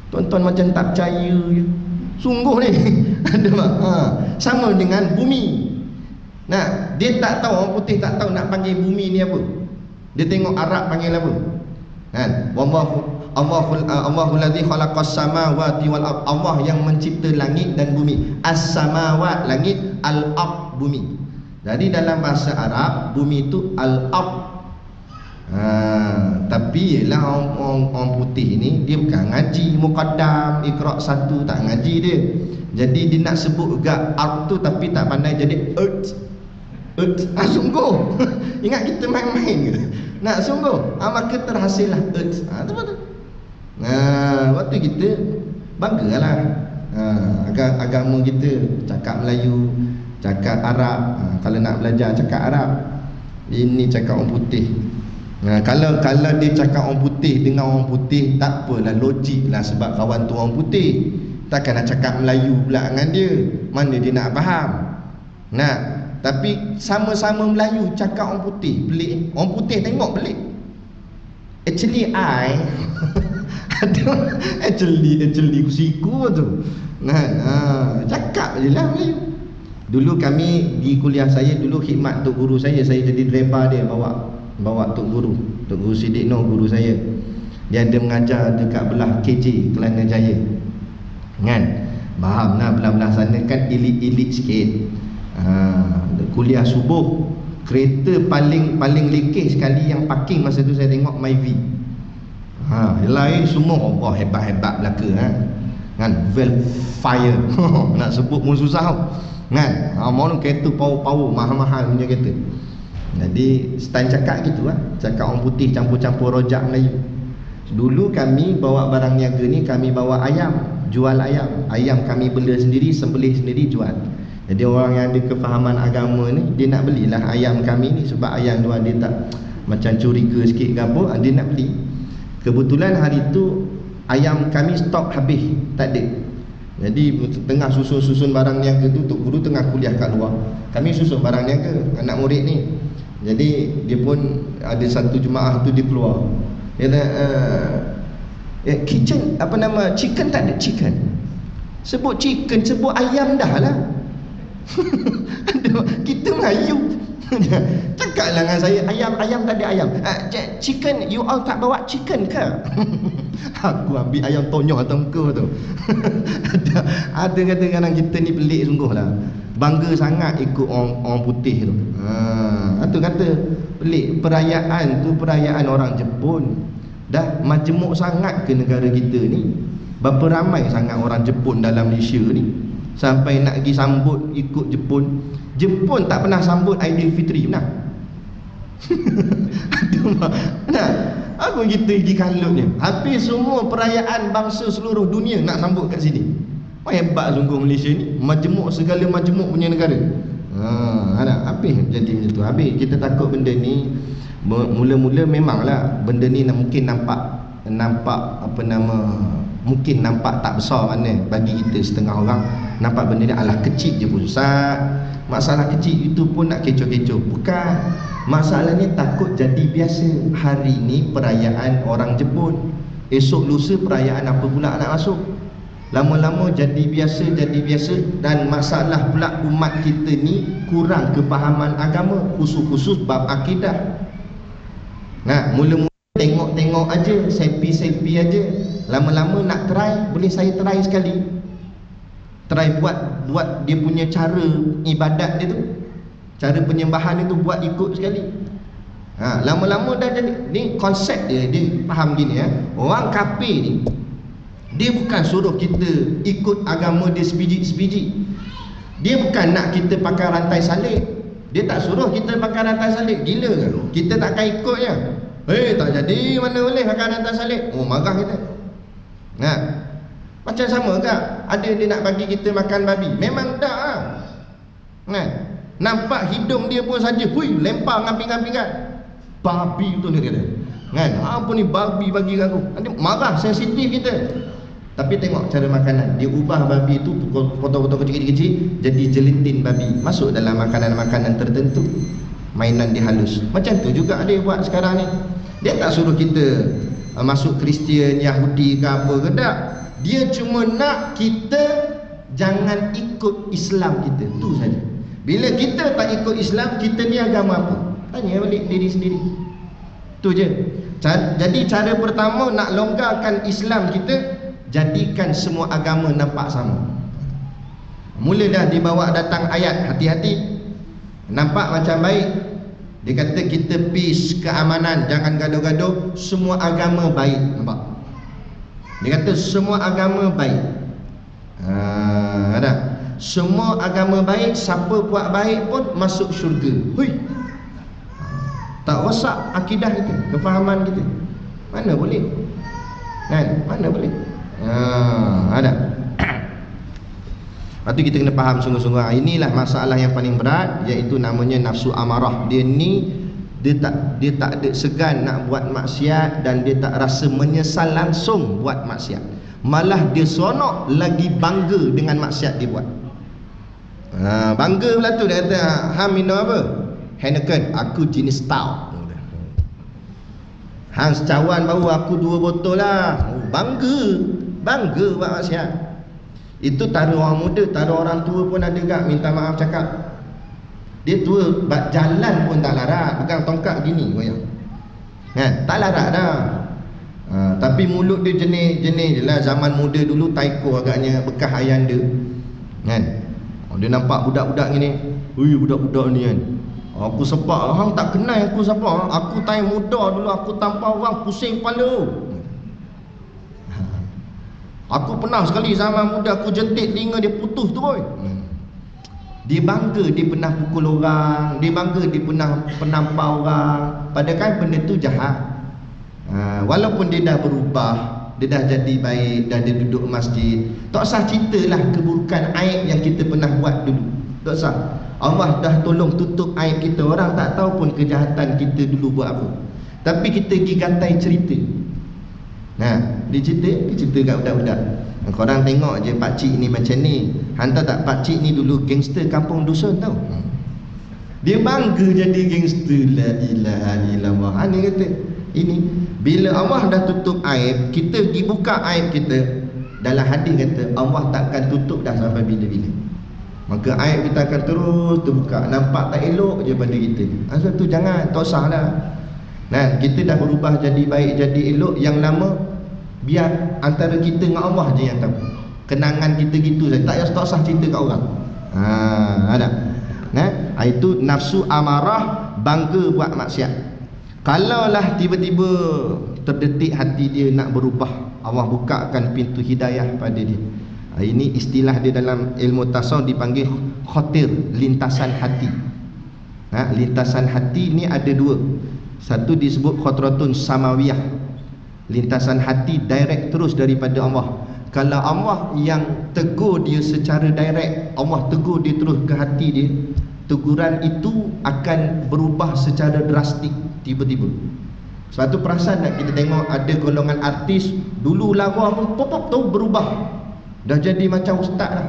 Tuan-tuan macam tak percaya je. Sungguh ni. Ada sama dengan bumi. Nah, dia tak tahu, orang putih tak tahu nak panggil bumi ni apa. Dia tengok Arab panggil apa. Kan? Allahul ladzi khalaqas samawati wal ard. Allah yang mencipta langit dan bumi. As-samawat langit, al-ard bumi. Jadi dalam bahasa Arab bumi itu al-ard. Tapi ialah orang putih ni dia bukan ngaji muqaddam Iqra 1, tak ngaji dia. Jadi dia nak sebut juga ard tu tapi tak pandai, jadi earth. Sungguh. Ingat kita main-main ke? Nak sungguh. Maka terhasillah earth. Tu betul. Waktu kita banggalah. Agama kita cakap Melayu, cakap Arab. Kalau nak belajar cakap Arab. Ini cakap orang putih. Kalau dia cakap orang putih dengan orang putih, tak apalah, logik lah sebab kawan tu orang putih. Takkan nak cakap Melayu pula dengan dia, mana dia nak faham. Tapi sama-sama Melayu cakap orang putih, pelik. Orang putih tengok pelik. Actually actually kusiku tu. Cakap je lah Melayu. Dulu kami di kuliah saya, dulu khidmat tok guru saya jadi driver dia, bawa tok guru Siddiq Noh, guru saya. Dia ada mengajar dekat belah KJ Kelana Jaya. Kan? Faham lah, belah-belah sana kan elit-elit sikit. Kuliah subuh Kereta paling lekeh sekali yang parking masa tu saya tengok Myvi. Yang lain semua Allah hebat-hebat belaka kan, Velfire nak sebut pun susah kan. Mau kereta power-power mahal-mahal punya kereta. Jadi style cakap gitu cakap orang putih campur-campur rojak Melayu. Dulu kami bawa barang niaga ni, kami bawa ayam, jual ayam kami bela sendiri, sembelih sendiri, jual. Jadi orang yang ada kefahaman agama ni, dia nak belilah ayam kami ni, sebab ayam tu dia tak macam curiga sikit ke apa, dia nak beli. Kebetulan hari tu ayam kami stok habis, tak ada. Jadi tengah susun barang niaga tu, Tok Guru tengah kuliah kat luar, kami susun barang niaga anak murid ni. Jadi dia pun ada satu jemaah tu dia keluar, dia kata kitchen apa nama, chicken tak ada, chicken sebut chicken, sebut ayam dah lah. Kita Melayu cakaplah dengan saya, ayam tak ada ayam. Chicken, you all tak bawa chicken ke? Aku ambil ayam tonyoh atas muka tu. Ada kadang-kadang kita ni pelik sungguh lah, bangga sangat ikut orang putih tu. Itu kata pelik. Perayaan tu perayaan orang Jepun, dah majmuk sangat ke negara kita ni. Berapa ramai sangat orang Jepun dalam Malaysia ni, sampai nak pergi sambut ikut Jepun. Jepun tak pernah sambut Aidilfitri pernah. Nah, apa kita pergi kalutnya? Habis semua perayaan bangsa seluruh dunia nak sambut kat sini. Hebat sungguh Malaysia ni, majmuk segala majmuk punya negara. Habis jadi macam tu. Habis kita takut benda ni mula-mula memanglah benda ni mungkin nampak apa nama, mungkin nampak tak besar mana bagi kita setengah orang. Nampak benda ni alah kecil je pun Ustaz, masalah kecil itu pun nak kecoh-kecoh. Bukan, masalahnya takut jadi biasa. Hari ni perayaan orang Jepun, esok lusa perayaan apa pula nak masuk. Lama-lama jadi biasa, dan masalah pula umat kita ni kurang kepahaman agama, khusus-khusus bab akidah. Nah, mula-mula tengok-tengok aja, selfie aja. Lama-lama nak try, boleh saya try sekali. Try buat dia punya cara ibadat dia tu, cara penyembahan dia tu, buat ikut sekali. Lama-lama dah jadi. Ni konsep dia faham gini orang kafir ni, dia bukan suruh kita ikut agama dia sebiji-sebiji. Dia bukan nak kita pakai rantai salib. Dia tak suruh kita pakai rantai salib. Gila ke? Kita takkan ikutnya. Tak jadi, mana boleh pakai rantai salib. Marah kita. Macam sama ke? Ada dia nak bagi kita makan babi. Memang tak lah. Nampak hidung dia pun saja, lempar ngamping-ngampingan. Babi tu dia kata. Apa ni babi bagi aku? Nanti marah, sensitif kita. Tapi tengok cara makanan. Dia ubah babi tu potong-potong kecil-kecil jadi jelitin babi, masuk dalam makanan-makanan tertentu. Mainan dia halus. Macam tu juga dia buat sekarang ni. Dia tak suruh kita masuk Kristian, Yahudi ke apa ke, tak. Dia cuma nak kita jangan ikut Islam kita, tu saja. Bila kita tak ikut Islam, kita ni agama apa? Tanya balik diri sendiri. Tu je. Jadi cara pertama nak longgarkan Islam kita, jadikan semua agama nampak sama. Mula dah dibawa datang ayat hati-hati, nampak macam baik. Dia kata kita peace, keamanan, jangan gaduh-gaduh, semua agama baik. Nampak? Dia kata semua agama baik. Ada. Semua agama baik, siapa buat baik pun masuk syurga. Tak rosak akidah kita, kefahaman kita. Mana boleh? Mana boleh? Ada. Lepas tu kita kena faham sungguh-sungguh. Inilah masalah yang paling berat, iaitu namanya nafsu amarah. Dia ni dia tak ada segan nak buat maksiat, dan dia tak rasa menyesal langsung buat maksiat. Malah dia seronok lagi bangga dengan maksiat dia buat. Bangga pula tu. Dia kata, hang minum apa? Heineken. Aku jenis stout. Hang secawan baru, aku 2 botol lah. Bangga buat maksiat. Itu tara orang muda, tara orang tua pun ada gak minta maaf cakap. Dia tua, jalan pun tak larat, pegang tongkat gini goyang. Tak larat dah. Tapi mulut dia jenis je lah. Zaman muda dulu taiko agaknya bekas ayah dia. Dia nampak budak-budak gini. Budak-budak ni kan. Aku sepak, hang tak kenal aku siapa. Aku time muda dulu, aku tanpa orang pusing kepala. Aku pernah sekali zaman muda aku jentik telinga dia putus tu boy. Dia bangga dia pernah pukul orang, dia bangga dia pernah penampar orang. Padahal benda tu jahat. Walaupun dia dah berubah, dia dah jadi baik, dah dia duduk masjid, tak usah ceritalah keburukan aib yang kita pernah buat dulu. Tak usah. Allah dah tolong tutup aib kita. Orang tak tahu pun kejahatan kita dulu buat apa. Tapi kita pergi gatai cerita. Dia cerita kat budak-budak. Korang tengok je pakcik ni macam ni. Hantar tak pakcik ni dulu gangster kampung dusun tau. Dia bangga jadi gangster. La ilaha illallah. Dia kata ini bila Allah dah tutup aib, kita pergi buka aib kita. Dalam hadis kata Allah takkan tutup dah sampai bila-bila. Maka aib kita akan terus terbuka. Nampak tak elok je pada kita. Sebab tu jangan, tak usah lah. Kita dah berubah jadi baik, jadi elok. Yang lama biar antara kita dengan Allah je yang tahu. Kenangan kita gitu saja. Tak usah cerita kat orang. Ada. Itu nafsu amarah, bangga buat maksiat. Kalaulah tiba-tiba terdetik hati dia nak berubah, Allah bukakan pintu hidayah pada dia. Ini istilah dia dalam ilmu tasawuf dipanggil khotir, lintasan hati. Lintasan hati ni ada dua. Satu disebut khotratun samawiyah, lintasan hati direct terus daripada Allah. Kalau Allah yang tegur dia secara direct, Allah tegur dia terus ke hati dia, teguran itu akan berubah secara drastik tiba-tiba. Sebab tu perasan nak kita tengok ada golongan artis dulu lawa pun pop-pop tu berubah, dah jadi macam ustaz lah.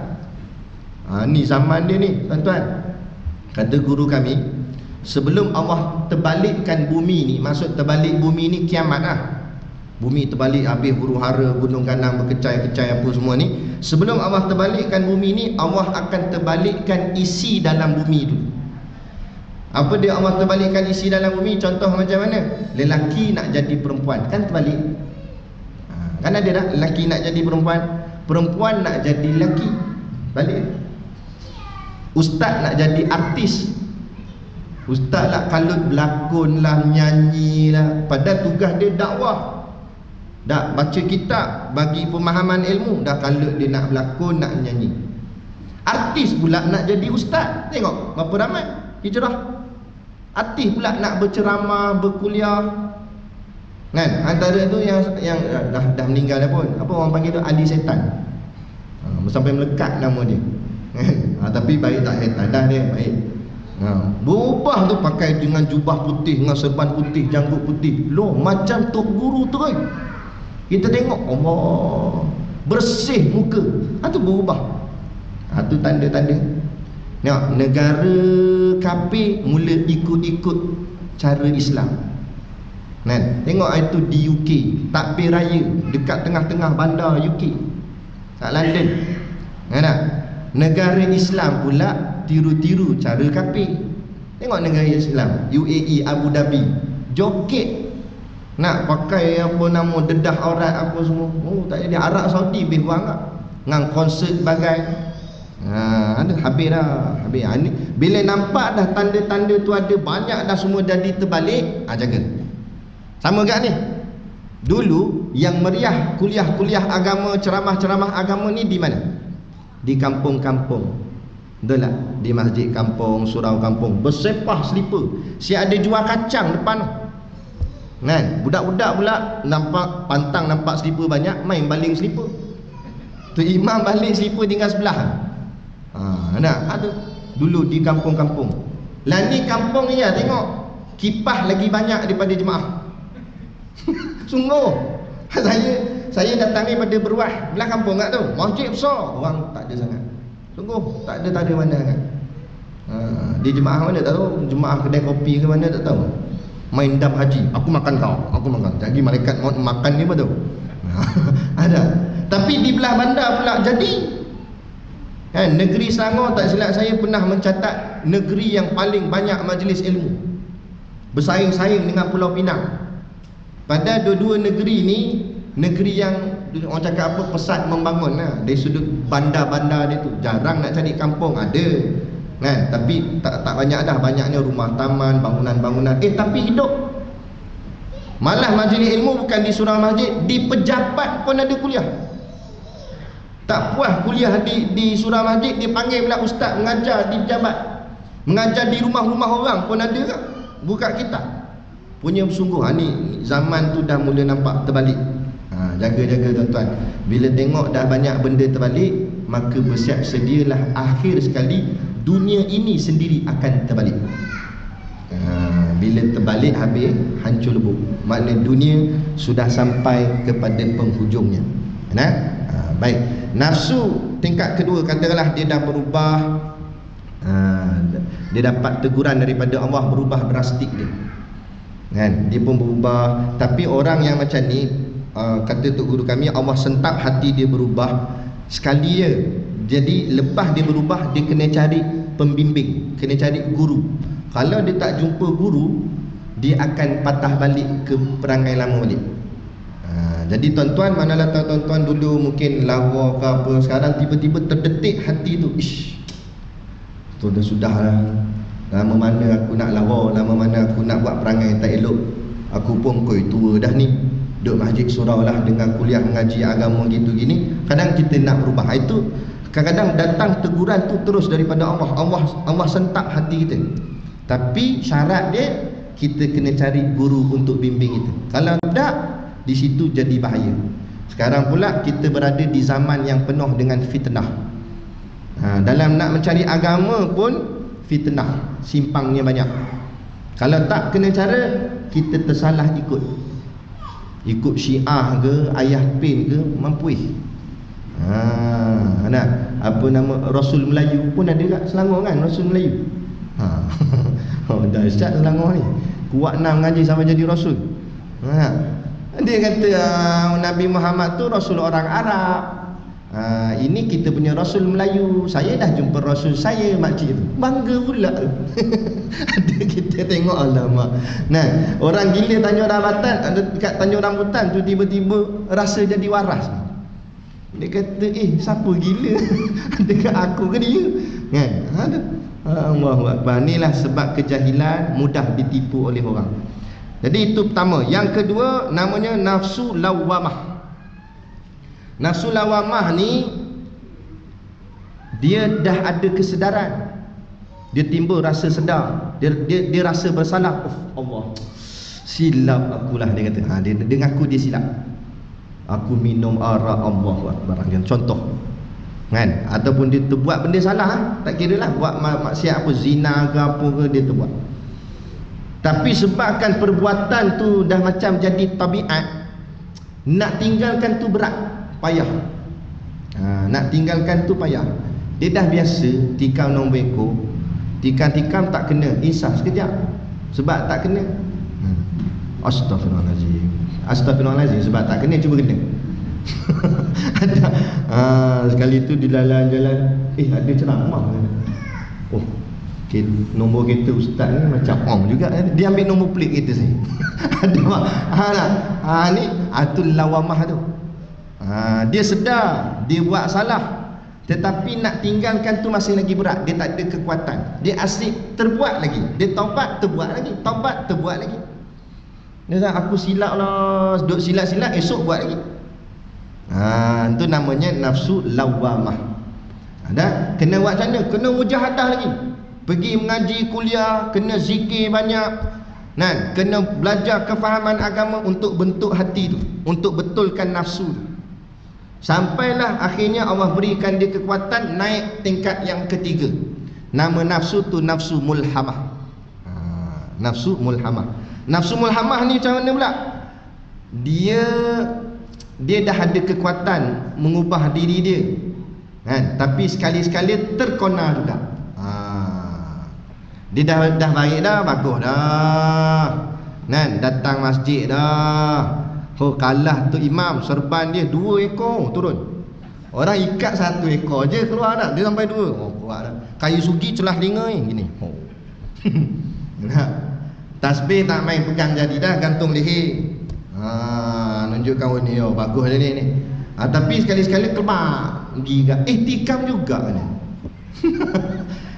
Ni zaman dia ni tuan-tuan. Kata guru kami, sebelum Allah terbalikkan bumi ni, maksud terbalik bumi ni kiamat lah. Bumi terbalik, habis huru hara, gunung ganang berkecai-kecai apa semua ni. Sebelum Allah terbalikkan bumi ni, Allah akan terbalikkan isi dalam bumi tu. Apa dia Allah terbalikkan isi dalam bumi? Contoh macam mana? Lelaki nak jadi perempuan, kan terbalik. Kan ada tak? Lelaki nak jadi perempuan, perempuan nak jadi lelaki, balik. Ustaz nak jadi artis, ustaz lah kalut berlakon lah, menyanyi lah. Padahal tugas dia dakwah, dah baca kitab, bagi pemahaman ilmu. Dah kalut dia nak berlakon, nak menyanyi. Artis pula nak jadi ustaz. Tengok berapa ramai hijrah. Artis pula nak berceramah, berkuliah. Kan? Antara tu yang dah meninggal dah pun, apa orang panggil tu, Ali Setan. Sampai melekat nama dia. Tapi baik tak setan dah dia, baik. Berubah tu pakai dengan jubah putih, dengan serban putih, janggut putih. Loh, macam tok guru terus. Kita tengok, Allah, bersih muka. Tu berubah. Tu tanda-tanda. Tengok, negara kafir mula ikut-ikut cara Islam. Tengok itu di UK, takbir raya dekat tengah-tengah bandar UK, kat London. Negara Islam pula tiru-tiru cara kafir. Tengok negara Islam, UAE, Abu Dhabi, joget nak pakai apa nama, dedah aurat apa semua. Tak jadi. Arab Saudi lebih kurang tak, dengan konsert bagai. Habis dah. Ni, bila nampak dah tanda-tanda tu ada banyak dah, semua jadi terbalik, jaga. Sama gak ni. Dulu yang meriah kuliah-kuliah agama, ceramah-ceramah agama ni di mana? Di kampung-kampung. Betul tak? Di masjid kampung, surau kampung, bersepah selipar. Si ada jual kacang depan. Budak-budak pula nampak pantang, nampak selipar banyak, main baling selipar. Tu imam baling selipar tinggal sebelah. Tu dulu di kampung-kampung. Lah ni kampung ni ya, tengok kipah lagi banyak daripada jemaah. Sungguh. Saya datang ni pada Beruah, belah kampung kat tu. Masjid besar, orang tak ada sangat. Sungguh tak ada mana kan. Di jemaah mana tak tahu, jemaah kedai kopi ke mana tak tahu. Main dam haji, aku makan kau, aku makan. Jadi malaikat maut makan ni apa tu? Ada. Tapi di belah bandar pula jadi. Negeri Selangor tak silap saya pernah mencatat negeri yang paling banyak majlis ilmu, bersaing-saing dengan Pulau Pinang. Pada dua-dua negeri ni, negeri yang orang cakap apa, pesat membangun lah. Dari sudut bandar-bandar dia tu, jarang nak cari kampung. Ada kan? Tapi tak banyak dah, banyaknya rumah taman, bangunan-bangunan. Tapi hidup. Malah majlis ilmu bukan di surau masjid, di pejabat pun ada kuliah. Tak puas kuliah di surau masjid, dipanggil pula ustaz mengajar di pejabat. Mengajar di rumah-rumah orang pun ada tak? Buka kitab. Punya sungguh, ni zaman tu dah mula nampak terbalik. Jaga-jaga tuan-tuan. Bila tengok dah banyak benda terbalik, maka bersiap sedialah akhir sekali dunia ini sendiri akan terbalik. Bila terbalik habis, hancur lebur. Maknanya dunia sudah sampai kepada penghujungnya. Baik. Nafsu tingkat kedua, katakanlah dia dah berubah, dia dapat teguran daripada Allah, berubah drastik dia. Kan? Dia pun berubah. Tapi orang yang macam ni, kata tok guru kami, Allah sentap hati dia berubah sekali je. Jadi lepas dia berubah, dia kena cari pembimbing, kena cari guru. Kalau dia tak jumpa guru, dia akan patah balik ke perangai lama balik. Jadi tuan-tuan, manalah tuan-tuan dulu mungkin lawa ke apa, sekarang tiba-tiba terdetik hati tu, sudah lah, lama mana aku nak lawa, lama mana aku nak buat perangai tak elok. Aku pun koi tua dah ni, duduk masjid surau lah, dengan kuliah mengaji agama gitu gini. Kadang kita nak berubah. Itu kadang-kadang datang teguran tu terus daripada Allah. Allah sentak hati kita. Tapi syarat dia, kita kena cari guru untuk bimbing kita. Kalau tak, di situ jadi bahaya. Sekarang pula kita berada di zaman yang penuh dengan fitnah. Dalam nak mencari agama pun fitnah, simpangnya banyak. Kalau tak kena cara, kita tersalah ikut Syiah ke, Ayah Pin ke, mampui. Apa nama, Rasul Melayu pun ada kat Selangor kan, Rasul Melayu. Dahsyat Selangor ni, kuat nak mengaji sampai jadi Rasul. Dia kata Nabi Muhammad tu Rasul orang Arab. Ini kita punya Rasul Melayu. Saya dah jumpa Rasul saya, makcik tu bangga pula. Ada kita tengok, alamak. Orang gila Tanjung Rambutan, dekat Tanjung Rambutan tu tiba-tiba rasa jadi waras. Dia kata, siapa gila? Dekat aku ke dia? Kan? Allahu Akbar. Inilah sebab kejahilan mudah ditipu oleh orang. Jadi itu pertama. Yang kedua, namanya nafsu lawamah. Nafsu lawamah ni, dia dah ada kesedaran. Dia timbul rasa sedar. Dia rasa bersalah. Allah, silap akulah, dia kata. Dia ngaku dia silap. Aku minum arak, Allahu Akbar. Contoh kan? Ataupun dia terbuat benda salah, tak kira lah, buat maksiat apa, zina ke apa ke, dia terbuat. Tapi sebabkan perbuatan tu dah macam jadi tabiat, nak tinggalkan tu berat, payah. Nak tinggalkan tu payah. Dia dah biasa tikam nombor ekor, tikam-tikam tak kena, insaf sekejap. Sebab tak kena, Astaghfirullahaladzim, Astaghfirullahaladzim, sebab tak kena, cuba kena. Ada sekali tu di jalan-jalan, ada ceramah. Nombor kereta ustaz ni macam om juga. Dia ambil nombor plate kereta saya. Ada ni atul lawamah tu. Dia sedar dia buat salah, tetapi nak tinggalkan tu masih lagi berat. Dia tak ada kekuatan. Dia asyik terbuat lagi. Dia taubat, terbuat lagi. Taubat, terbuat lagi. Dia kata, aku silap lah, duduk silap-silap, esok buat lagi. Itu namanya nafsu lawamah. Ada kena buat macam mana? Kena mujahadah lagi. Pergi mengaji, kuliah, kena zikir banyak. Kena belajar kefahaman agama untuk bentuk hati tu, untuk betulkan nafsu tu. Sampailah akhirnya Allah berikan dia kekuatan, naik tingkat yang ketiga. Nama nafsu tu nafsu mulhamah. Nafsu mulhamah. Nafsu mulhamah ni macam mana pula? Dia dah ada kekuatan mengubah diri dia, tapi sekali-sekali terkona juga. Dia dah baik dah, bagus dah, datang masjid dah. Kalah tu imam, serban dia 2 ekor turun. Orang ikat 1 ekor je keluar dah, dia sampai 2. Kuat dah. Kayu sugi celah telinga ni gini. Tasbih tak main pegang jadi dah, gantung leher. Nunjukkan ni, bagus dia ni. Tapi sekali-sekali kemak pergi tikam juga ni.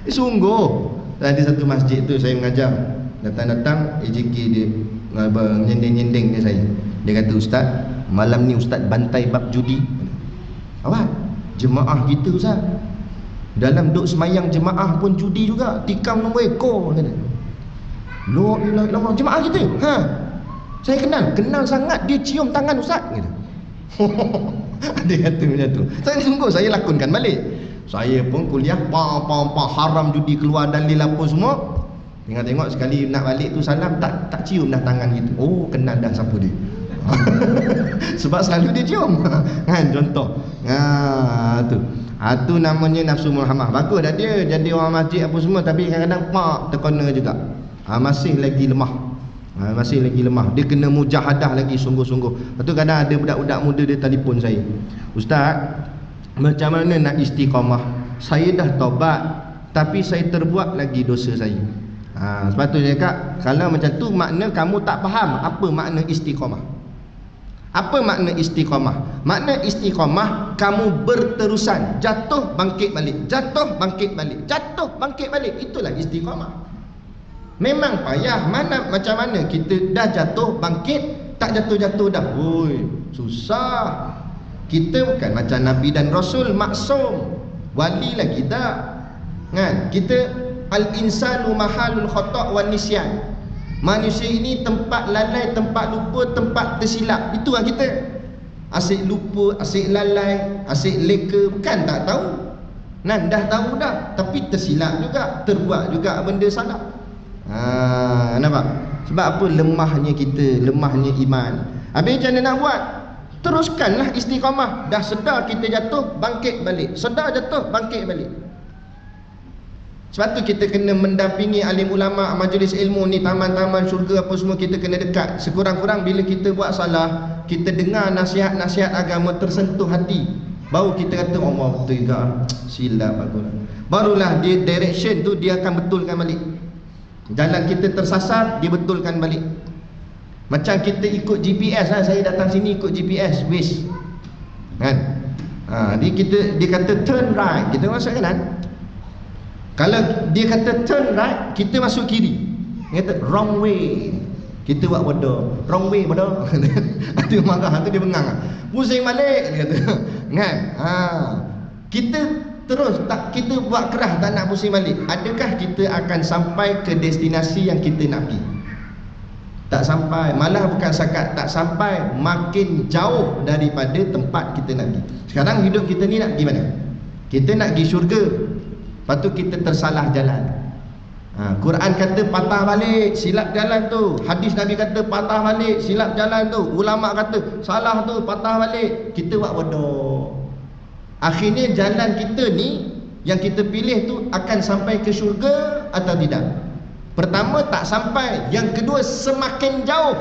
Sungguh. Tadi satu masjid tu saya mengajar, datang-datang AJK dia nyending-nyending dia saya. Dia kata, "Ustaz, malam ni Ustaz bantai bab judi." Awak, jemaah kita Ustaz, dalam duk semayang jemaah pun judi juga, tikam nombor ekor kata. La ilaha illallah, jemaah kita. Ha. Saya kenal sangat, dia cium tangan Ustaz kata. Dia kata macam tu. Saya sungguh saya lakonkan balik. Saya pun kuliah haram judi, keluar dalil apa semua. Tengok sekali nak balik tu salam, tak cium dah tangan gitu. Oh, kenal dah siapa dia. Sebab selalu dia cium. Kan contoh. Tu namanya nafsu mulhamah. Bagus dah dia jadi orang masjid apa semua, tapi kadang-kadang terkena juga. Masih lagi lemah. Dia kena mujahadah lagi sungguh-sungguh. Lepas tu kadang ada budak-budak muda dia telefon saya, "Ustaz, macam mana nak istiqamah? Saya dah taubat, tapi saya terbuat lagi dosa saya." Sebab tu dia cakap, kalau macam tu makna kamu tak faham apa makna istiqamah. Apa makna istiqamah? Makna istiqamah kamu berterusan, jatuh bangkit balik, jatuh bangkit balik, jatuh bangkit balik. Itulah istiqamah. Memang payah. Macam mana kita dah jatuh bangkit, tak jatuh-jatuh dah. Oi, susah. Kita bukan macam Nabi dan Rasul maksum, wali lagi tak kan. Kita al-insanu mahalul khata' wan nisyan. Manusia ini tempat lalai, tempat lupa, tempat tersilap. Itulah kita. Asyik lupa, asyik lalai, asyik leka, bukan tak tahu. Dah tahu dah, tapi tersilap juga, terbuat juga benda salah. Nampak? Sebab apa? Lemahnya kita, lemahnya iman. Habis macam mana nak buat? Teruskanlah istiqamah. Dah sedar kita jatuh, bangkit balik. Sedar jatuh, bangkit balik. Sebab tu kita kena mendampingi alim ulama, majlis ilmu ni, taman-taman syurga apa semua, kita kena dekat. Sekurang-kurang bila kita buat salah, kita dengar nasihat-nasihat agama tersentuh hati, baru kita kata, Allah betul juga, silap aku. Barulah dia direction tu dia akan betulkan balik. Jalan kita tersasar, dia betulkan balik. Macam kita ikut GPS lah. Saya datang sini ikut GPS Waze kan. Dia kata turn right, kita masuk kanan. Kalau dia kata turn right, kita masuk kiri. Dia kata wrong way, kita buat bodoh. Wrong way bodoh. Dia marah tu, dia bengang. Pusing balik dia kata. Kan? Kita terus tak, kita buat kerah tak nak pusing balik. Adakah kita akan sampai ke destinasi yang kita nak pergi? Tak sampai. Malah bukan sekat tak sampai, makin jauh daripada tempat kita nak pergi. Sekarang hidup kita ni nak pergi mana? Kita nak pergi syurga, lepas tu kita tersalah jalan. Quran kata patah balik, silap jalan tu. Hadis Nabi kata patah balik, silap jalan tu. Ulama kata salah tu, patah balik. Kita buat bodoh. Akhirnya jalan kita ni yang kita pilih tu akan sampai ke syurga atau tidak? Pertama tak sampai, yang kedua semakin jauh.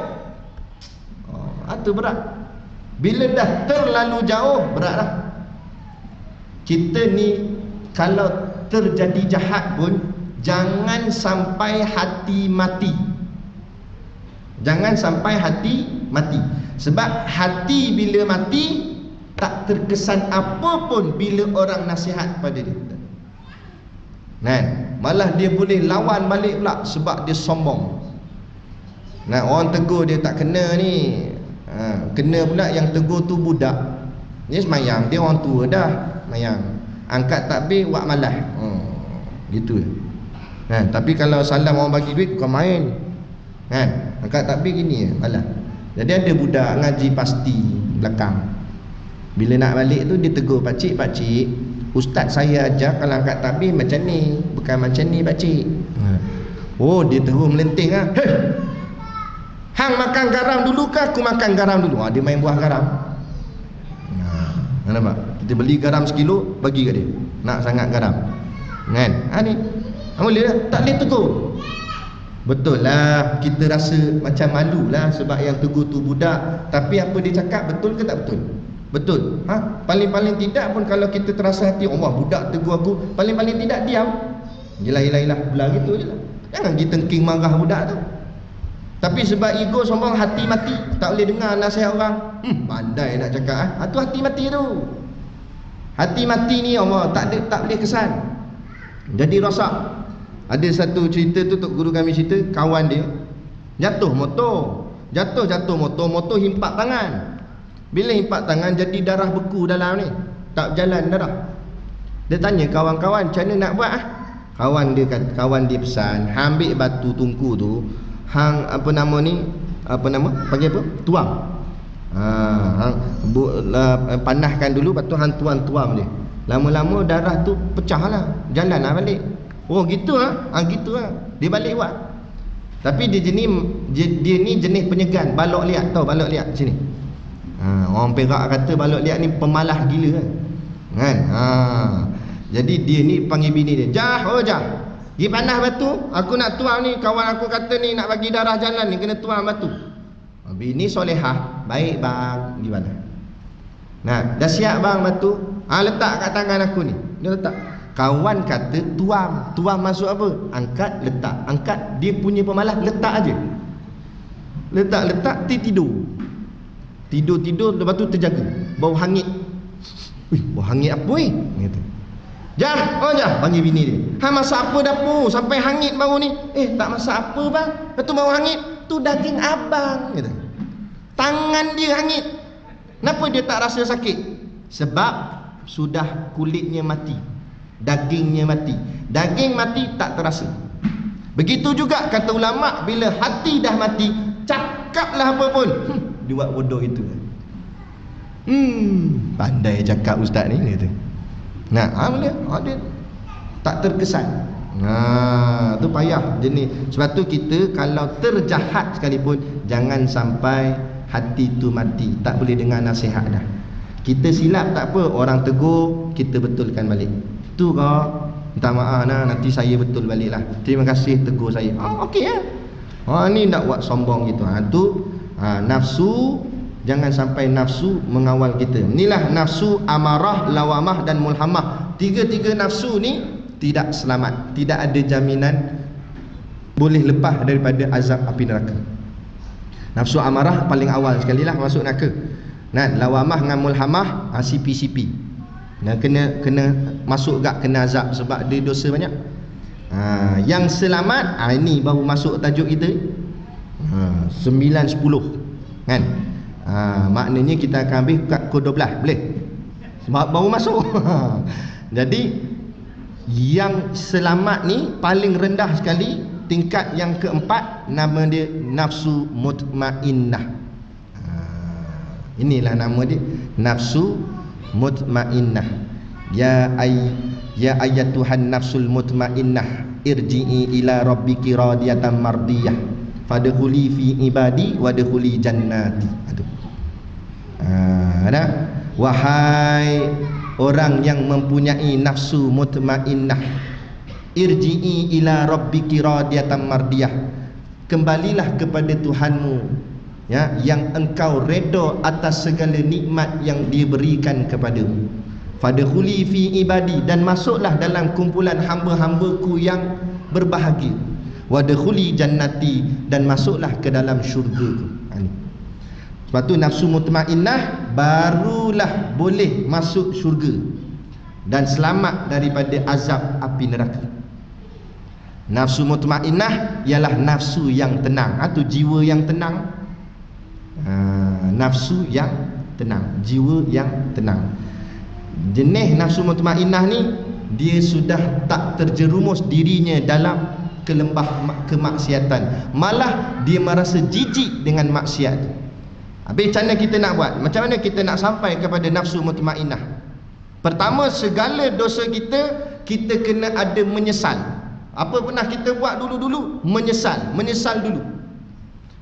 Itu berat. Bila dah terlalu jauh, beratlah. Kita ni kalau terjadi jahat pun jangan sampai hati mati. Jangan sampai hati mati. Sebab hati bila mati tak terkesan apa pun bila orang nasihat pada dia. Malah dia boleh lawan balik pula sebab dia sombong. Orang tegur dia tak kena ni. Kena pula yang tegur tu budak. Dia semayang, dia orang tua dah semayang. Angkat takbir buat malas. Gitu. Tapi kalau salam orang bagi duit kau main. Angkat takbir gini malas. Jadi ada budak ngaji pasti belakang. Bila nak balik tu dia tegur, "Pakcik, ustaz saya ajar kalau angkat takbir macam ni, bukan macam ni pakcik." Oh, dia terus melenteh lah. "Hei, hang makan garam dulu ke aku makan garam dulu?" Dia main buah garam. Nampak? Kita beli garam sekilo, bagi kat dia. Nak sangat garam kan? Ni boleh tak? Tak boleh tegur. Betul lah, kita rasa macam malu lah sebab yang tegur tu budak. Tapi apa dia cakap betul ke tak betul? Betul. Paling-paling tidak pun kalau kita terasa hati, Allah budak tegur aku, paling-paling tidak diam. Yelah belah gitu je lah. Jangan kita tengking marah budak tu. Tapi sebab ego sombong, hati mati, tak boleh dengar nasihat orang. Pandai nak cakap. Tu hati mati tu. Hati mati ni Allah tak boleh kesan. Jadi rosak. Ada satu cerita tu, tok guru kami cerita, kawan dia jatuh motor, motor himpak tangan. Bila himpak tangan, jadi darah beku dalam ni, tak berjalan darah. Dia tanya kawan-kawan, macam mana nak buat ah? Kawan dia pesan, ambil batu tungku tu, hang panggil apa? Tuang. Panahkan dulu, lepas tu hang tuang dia. Lama-lama darah tu pecah lah, jalan lah balik. Oh gitu lah, gitu lah. Dia balik buat. Tapi dia ni jenis penyegan, balok liat. Tahu balok liat sini? Orang Perak kata balok liat ni pemalas gila kan? Jadi dia ni panggil bini dia, Jah, pergi panah batu, aku nak tuang ni, kawan aku kata ni nak bagi darah jalan ni, kena tuang batu. Bini solehah, baik bang, gimana? Nah, dah siap bang batu, letak kat tangan aku ni. Dia letak. Kawan kata tuang masuk apa? Angkat, letak, angkat. Dia punya pemalas, letak aja. Letak, tidur. Lepas tu terjaga. Bau hangit. Bau hangit apa ni? Kata. Jah, panggil bini dia. Masak apa dapur sampai hangit bau ni? Tak masak apa bang. Lepas tu bau hangit. Tu daging abang. Kata. Tangan dia hangit. Kenapa dia tak rasa sakit? Sebab sudah kulitnya mati, dagingnya mati. Daging mati tak terasa. Begitu juga kata ulama, bila hati dah mati, cakaplah apa pun, dia buat bodoh itu. Pandai cakap ustaz ni, kata. Dia tak terkesan. Tu payah jenis. Sebab tu kita kalau terjahat sekalipun, jangan sampai hati tu mati. Tak boleh dengar nasihat dah. Kita silap tak apa, orang tegur, kita betulkan balik. Tu kau minta maaf nanti saya betul balik lah. Terima kasih tegur saya. Okey lah. Ni nak buat sombong gitu. Nafsu, jangan sampai nafsu mengawal kita. Inilah nafsu amarah, lawamah dan mulhamah. Tiga-tiga nafsu ni tidak selamat. Tidak ada jaminan boleh lepas daripada azab api neraka. Nafsu amarah paling awal sekali lah masuk neraka. Lawamah dengan mulhamah CP. Kena masuk gak kena azab sebab dia dosa banyak. Yang selamat ini baru masuk tajuk kita 9-10 kan. Maknanya kita akan habis kat pukul 12 boleh? Sebab baru masuk. Jadi yang selamat ni paling rendah sekali, tingkat yang keempat, nama dia nafsu mutmainnah. Inilah nama dia, nafsu mutmainnah. Ya ayyatuhan nafsul mutmainnah, irji'i ila rabbiki radiyatan mardiyah, fadkhuli fi ibadi wadkhuli jannati. Wahai orang yang mempunyai nafsu mutmainnah, irji'i ila rabbiki radiyatan mardiyah, kembalilah kepada Tuhanmu, ya, yang engkau redha atas segala nikmat yang diberikan kepadamu. Fadkhuli fi ibadi, dan masuklah dalam kumpulan hamba-hambaku yang berbahagia. Wadkhuli jannati, dan masuklah ke dalam syurgaku. Sebab tu nafsu mutmainnah barulah boleh masuk syurga dan selamat daripada azab api neraka. Nafsu mutmainnah ialah nafsu yang tenang, atau jiwa yang tenang. Nafsu yang tenang, jiwa yang tenang. Jenis nafsu mutmainnah ni, dia sudah tak terjerumus dirinya dalam kelembah kemaksiatan, malah dia merasa jijik dengan maksiat. Habis macam mana kita nak buat? Macam mana kita nak sampai kepada nafsu mutmainnah? Pertama, segala dosa kita kena ada menyesal. Apa pernah kita buat dulu-dulu? Menyesal dulu.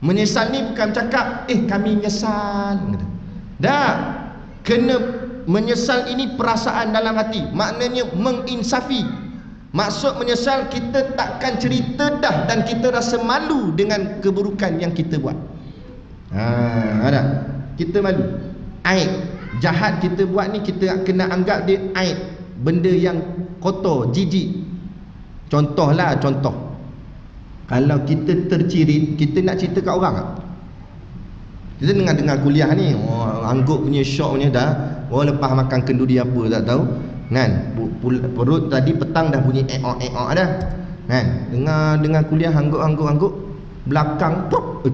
Menyesal ni bukan cakap kami menyesal. Dah, kena menyesal ini perasaan dalam hati. Maknanya menginsafi. Maksud menyesal, kita takkan cerita dah dan kita rasa malu dengan keburukan yang kita buat. Kita malu. Aib jahat kita buat ni, kita kena anggap dia aib, benda yang kotor, jijik. Contoh, kalau kita tercirit, kita nak cerita kat orang tak? Kita dengar kuliah ni, angguk punya syok punya dah, lepas makan kenduri apa tak tahu, Kan perut tadi petang dah bunyi eok dah. Kan dengar kuliah angguk belakang pop.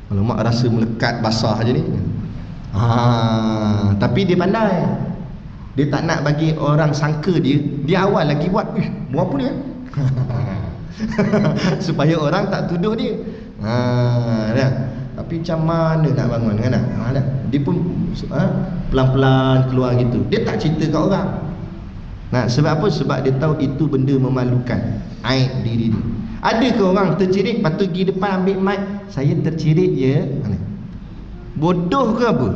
Alamak, rasa melekat basah je ni. Tapi dia pandai. Dia tak nak bagi orang sangka dia awal lagi buat. Buat apa dia? Supaya orang tak tuduh dia. Tapi macam mana nak bangun kan? Dia pun pelan-pelan keluar gitu. Dia tak cerita kat orang. Sebab apa? Sebab dia tahu itu benda memalukan, aib diri dia. Ada ke orang tercirit lepas tu pergi depan ambil mic, saya tercirit ya? Bodoh ke apa?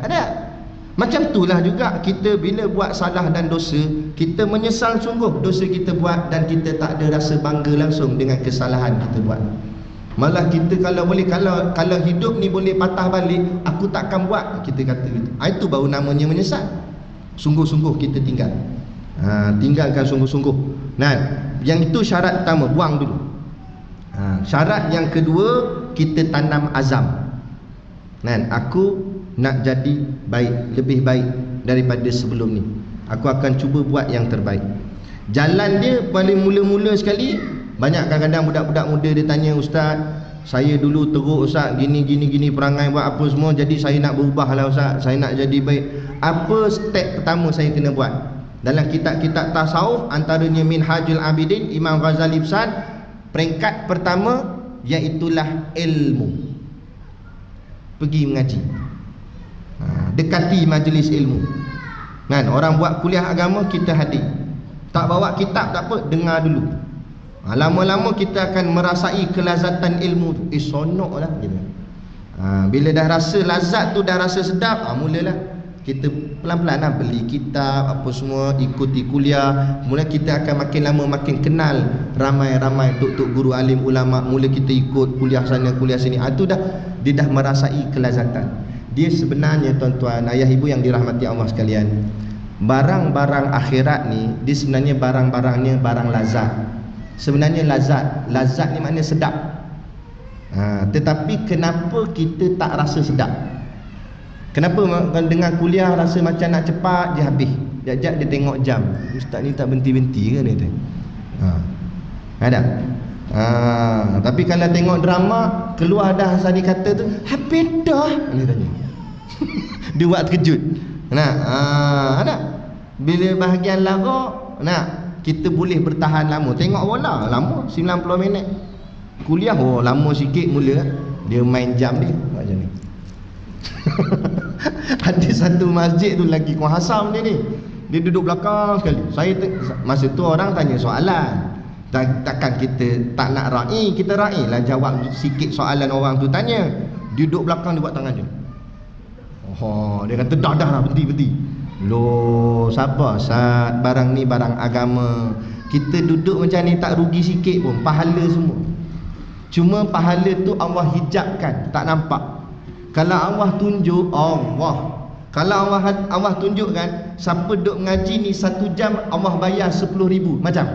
Ada. Macam itulah juga kita bila buat salah dan dosa, kita menyesal sungguh dosa kita buat dan kita tak ada rasa bangga langsung dengan kesalahan kita buat. Malah kita kalau boleh, kalau hidup ni boleh patah balik, aku takkan buat, kita kata gitu. Itu baru namanya menyesal. Sungguh-sungguh kita tinggal. Tinggalkan sungguh-sungguh. Yang itu syarat pertama, buang dulu. Syarat yang kedua, kita tanam azam. Aku nak jadi baik, lebih baik daripada sebelum ni. Aku akan cuba buat yang terbaik. Jalan dia paling mula-mula sekali, banyak kadang-kadang budak-budak muda dia tanya, Ustaz, saya dulu teruk Ustaz, gini perangai buat apa semua, jadi saya nak berubah lah Ustaz, saya nak jadi baik. Apa step pertama saya kena buat? Dalam kitab-kitab tasawuf, antaranya Minhajul Abidin, Imam Ghazali pesan, peringkat pertama iaitulah ilmu. Pergi mengaji, dekati majlis ilmu. Orang buat kuliah agama, kita hadir. Tak bawa kitab tak apa, dengar dulu. Lama-lama kita akan merasai kelazatan ilmu tu. Sonok lah gitu. Bila dah rasa lazat tu, dah rasa sedap, mulalah kita pelan-pelan lah beli kitab apa semua, ikuti kuliah. Mula kita akan makin lama makin kenal ramai-ramai tok-tok guru alim ulama. Mula kita ikut kuliah sana kuliah sini. Itu dah, dia dah merasai kelazatan. Dia sebenarnya tuan-tuan, ayah ibu yang dirahmati Allah sekalian, barang-barang akhirat ni, dia sebenarnya barang-barangnya barang lazat. Sebenarnya lazat ni maknanya sedap. Tetapi kenapa kita tak rasa sedap? Kenapa dengan kuliah rasa macam nak cepat je habis? Jap-jap dia tengok jam, Ustaz ni tak berhenti-henti ke ni? Ada. Tapi kalau tengok drama, keluar dah Sadi kata tu, habis dah, dia tanya. Dia buat terkejut. Ada. Bila bahagian lara, kita boleh bertahan lama. Tengok bola lama 90 minit. Kuliah lama sikit mula. Dia main jam dia macam ni. Ada satu masjid tu lagi Kuahasam dia ni. Dia duduk belakang sekali. Masa tu orang tanya soalan. Takkan kita tak nak ra'i, kita ra'i lah jawab sikit soalan orang tu tanya. Dia duduk belakang, dia buat tangan je. Dia kata dah berhenti. Loh, sabar Ustaz, barang ni barang agama. Kita duduk macam ni tak rugi sikit pun, pahala semua. Cuma pahala tu Allah hijabkan, tak nampak. Kalau Allah tunjuk, kalau Allah tunjukkan, siapa duduk mengaji ni 1 jam Allah bayar 10,000. Macam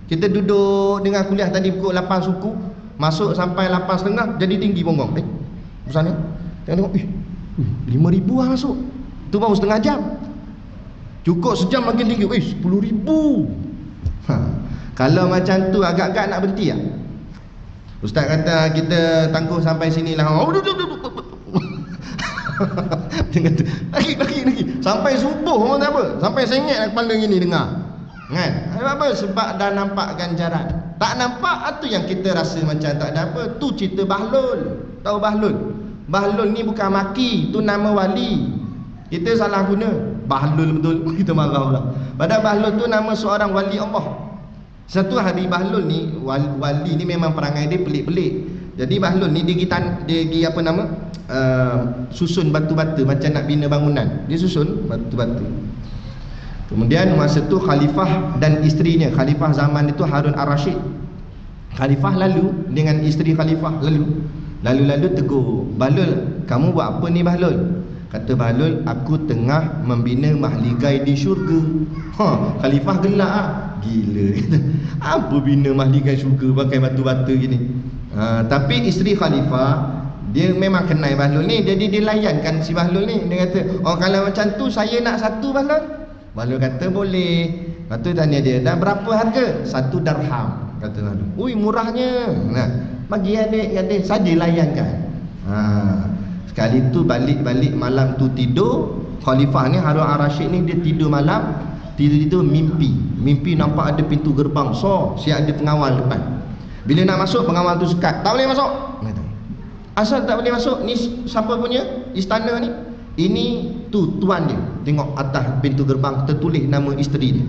kita duduk dengan kuliah tadi pukul 8 suku, masuk sampai 8.30, jadi tinggi bonggong. Besar ni tengok 5,000 lah masuk. Tu baru setengah jam. Cukup sejam makin tinggi. 10,000. Kalau macam tu agak-agak nak berhenti lah. Ustaz kata kita tangguh sampai sini lah. Dia kata lagi. Sampai subuh pun tak apa. Sampai sengit kepala gini dengar. Kan? Apa? Sebab dah nampak ganjaran. Tak nampak tu yang kita rasa macam tak ada apa. Tu cerita Bahlul. Tahu Bahlul? Bahlul ni bukan maki, tu nama wali. Kita salah guna. Bahlul betul, kita marah pula. Padahal Bahlul tu nama seorang wali Allah. Satu hari Bahlul ni, wali ni memang perangai dia pelik-pelik. Jadi Bahlul ni dia pergi apa nama? Susun batu-batu macam nak bina bangunan. Dia susun batu-batu. Kemudian masa tu khalifah dan isterinya, khalifah zaman itu Harun Ar-Rasyid. Khalifah lalu dengan isteri khalifah lalu tegur, Bahlul, kamu buat apa ni Bahlul? Kata Bahlul, aku tengah membina mahligai di syurga. Khalifah gelak lah. Gila. Apa bina mahligai syurga pakai batu-batu gini? Tapi isteri khalifah, dia memang kenal Bahlul ni. Jadi dia layankan si Bahlul ni. Dia kata, kalau macam tu saya nak satu Bahlul. Balul kata boleh. Lepas tu tanya dia, dah berapa harga? 1 darham, kata Balul. Ui, murahnya. Nah, bagi adik-adik saja layankan. Sekali tu balik malam tu tidur. Khalifah ni Harun al-Rashid ni dia tidur malam, tidur mimpi nampak ada pintu gerbang siap ada pengawal depan. Bila nak masuk, pengawal tu sekat, tak boleh masuk. Asal tak boleh masuk? Ni siapa punya istana ni? Ini tu tuan dia. Tengok atas pintu gerbang tertulis nama isteri dia.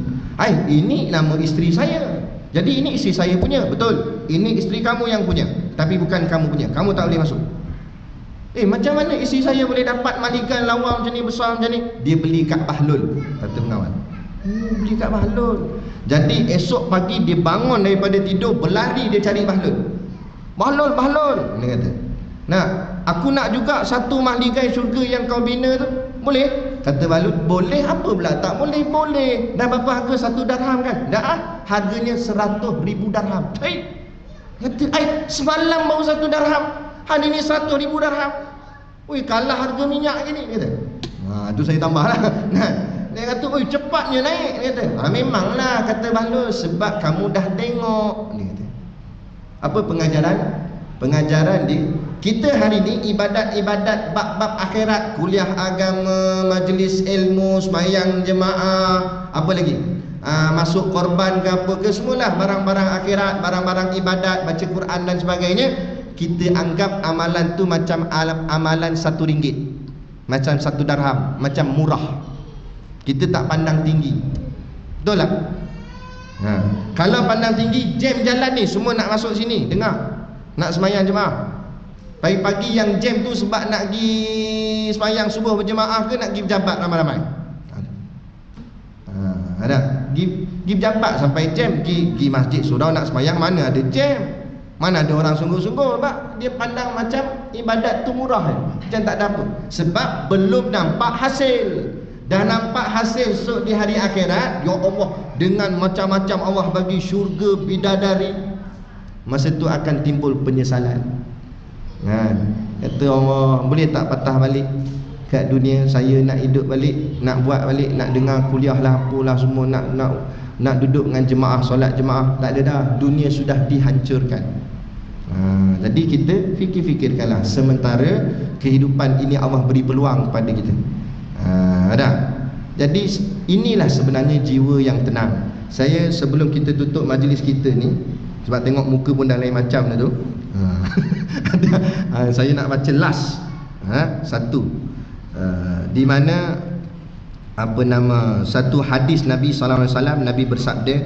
Ini nama isteri saya. Jadi ini isteri saya punya. Betul. Ini isteri kamu yang punya, tapi bukan kamu punya. Kamu tak boleh masuk. Macam mana isteri saya boleh dapat malikan lawa macam ni, besar macam ni? Dia beli kat Bahlul, kata pengawal. Beli kat Bahlul. Jadi esok pagi dia bangun daripada tidur, berlari dia cari Bahlul. Bahlul, dia kata, nak, aku nak juga satu mahligai syurga yang kau bina tu. Boleh? Kata Bahlul, boleh apa pula tak boleh? Boleh. Dan berapa harga 1 darham kan? Dah, harganya 100,000 darham. Kata, semalam baru 1 darham, hari ni 100,000 darham. Ui, kalah harga minyak gini, kata. Tu saya tambah lah. Dia kata, ui, cepatnya naik, dia kata. Memanglah, kata Bahlul, sebab kamu dah tengok, dia kata. Apa pengajaran? Pengajaran dia, kita hari ni ibadat-ibadat bab-bab akhirat, kuliah agama, majlis ilmu, sembahyang jemaah, apa lagi? Masuk korban ke apa ke, semualah barang-barang akhirat, barang-barang ibadat, baca Quran dan sebagainya. Kita anggap amalan tu macam amalan RM1, macam 1 darham, macam murah. Kita tak pandang tinggi. Betul tak? Kalau pandang tinggi, jam jalan ni, semua nak masuk sini, dengar, nak sembahyang jemaah. Pagi-pagi yang jam tu sebab nak pergi sembahyang subuh berjemaah ke nak pergi berjabat ramai-ramai? Ada. Pergi berjabat sampai jam, pergi masjid surau nak sembahyang, mana ada jam? Mana ada orang sungguh-sungguh? Sebab dia pandang macam ibadat tu murah, macam tak ada apa. Sebab belum nampak hasil. Dah nampak hasil esok di hari akhirat, ya Allah, dengan macam-macam Allah bagi syurga, bidadari, masa tu akan timbul penyesalan. Kata Allah, boleh tak patah balik kat dunia, saya nak hidup balik, nak buat balik, nak dengar kuliah lah, apalah semua, nak duduk dengan jemaah, solat jemaah. Tak ada dah, dunia sudah dihancurkan. Jadi kita fikir-fikirkanlah, sementara kehidupan ini Allah beri peluang kepada kita. Jadi inilah sebenarnya jiwa yang tenang. Saya sebelum kita tutup majlis kita ni, sebab tengok muka pun dah lain macam dah tu, saya nak baca last satu, di mana satu hadis Nabi SAW. Nabi bersabda,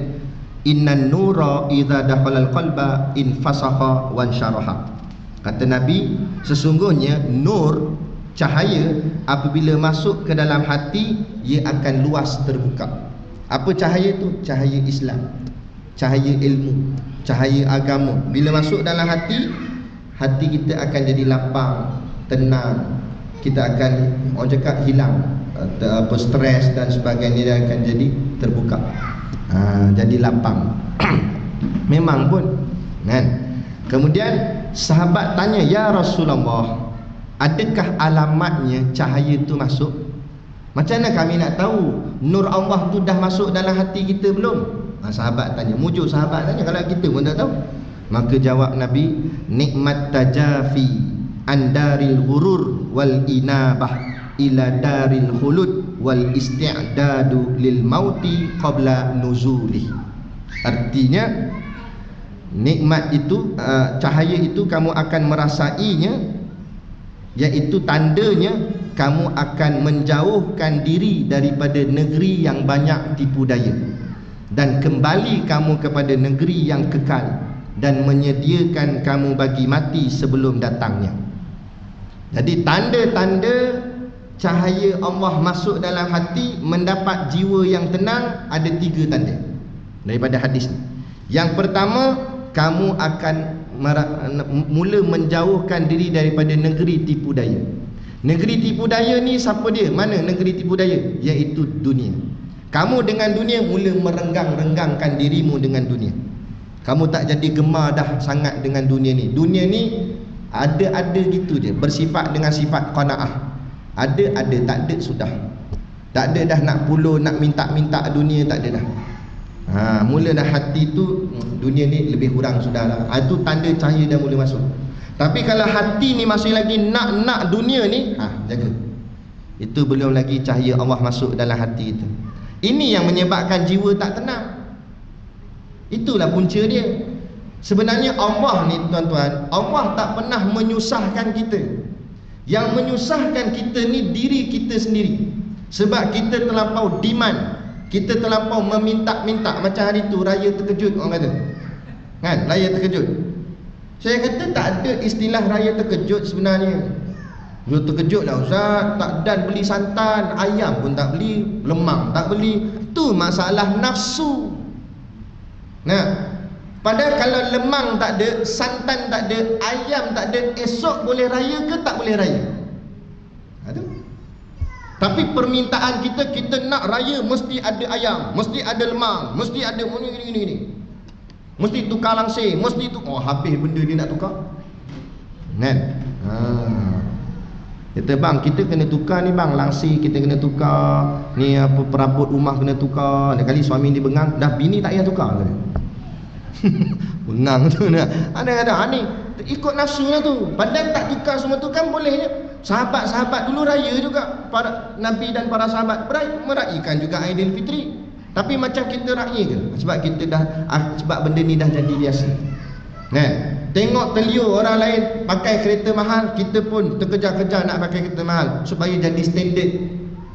innan nura idza dakhalal qalba infasakha wansyaraha. Kata Nabi, sesungguhnya nur, cahaya, apabila masuk ke dalam hati, ia akan luas terbuka. Apa cahaya tu? Cahaya Islam, cahaya ilmu, cahaya agama. Bila masuk dalam hati, hati kita akan jadi lapang, tenang. Kita akan, orang cakap, hilang stres dan sebagainya, dia akan jadi terbuka, jadi lapang. Memang pun kan. Kemudian sahabat tanya, ya Rasulullah, adakah alamatnya cahaya tu masuk? Macam mana kami nak tahu nur Allah tu dah masuk dalam hati kita belum? Sahabat tanya, mujuk sahabat tanya, kalau kita pun tak tahu. Maka jawab Nabi, nikmat tajafi andaril ghurur wal inabah ila daril khulud wal isti'dadu lil mauti qabla nuzulih. Artinya, nikmat itu, cahaya itu kamu akan merasainya, iaitu tandanya kamu akan menjauhkan diri daripada negeri yang banyak tipu daya, dan kembali kamu kepada negeri yang kekal, dan menyediakan kamu bagi mati sebelum datangnya. Jadi tanda-tanda cahaya Allah masuk dalam hati, mendapat jiwa yang tenang, ada 3 tanda daripada hadis ni. Yang pertama, kamu akan mula menjauhkan diri daripada negeri tipu daya. Negeri tipu daya ni siapa dia? Mana negeri tipu daya? Iaitu dunia. Kamu dengan dunia mula merenggang-renggangkan dirimu dengan dunia. Kamu tak jadi gemar dah sangat dengan dunia ni. Dunia ni ada gitu je, bersifat dengan sifat qanaah. Ada, tak ada, sudah. Tak ada dah nak puluh, nak minta-minta dunia, tak ada dah. Mula dah hati tu, dunia ni lebih kurang sudah lah. Itu tanda cahaya dah mula masuk. Tapi kalau hati ni masih lagi nak dunia ni, jaga. Itu belum lagi cahaya Allah masuk dalam hati itu. Ini yang menyebabkan jiwa tak tenang. Itulah punca dia. Sebenarnya Allah ni tuan-tuan, Allah tak pernah menyusahkan kita. Yang menyusahkan kita ni diri kita sendiri. Sebab kita terlampau demand, kita terlampau meminta-minta. Macam hari tu raya terkejut orang kata, kan, raya terkejut. Saya kata tak ada istilah raya terkejut sebenarnya. Dia terkejut lah ustaz, tak dan beli santan, ayam pun tak beli, lemang tak beli. Itu masalah nafsu. Nah, padahal kalau lemang tak ada, santan tak ada, ayam tak ada, esok boleh raya ke tak boleh raya? Aduh. Tapi permintaan kita nak raya mesti ada ayam, mesti ada lemang, mesti ada gini. Mesti tukar langsir, mesti tu. Habis benda dia nak tukar. Kan? Kata bang, kita kena tukar ni bang, langsir kita kena tukar, ni apa perabot rumah kena tukar. Ada kali suami dia bengang, dah bini tak payah tukar. Bengang tu nak. Ada ni ikut nafsu lah tu. Padahal tak tukar semua tu kan boleh je. Sahabat-sahabat dulu raya juga, para Nabi dan para sahabat meraihkan juga Aidilfitri. Tapi macam kita raya ke? Sebab kita dah, sebab benda ni dah jadi biasa. Kan? Tengok telio orang lain pakai kereta mahal, kita pun terkejar-kejar nak pakai kereta mahal supaya jadi standard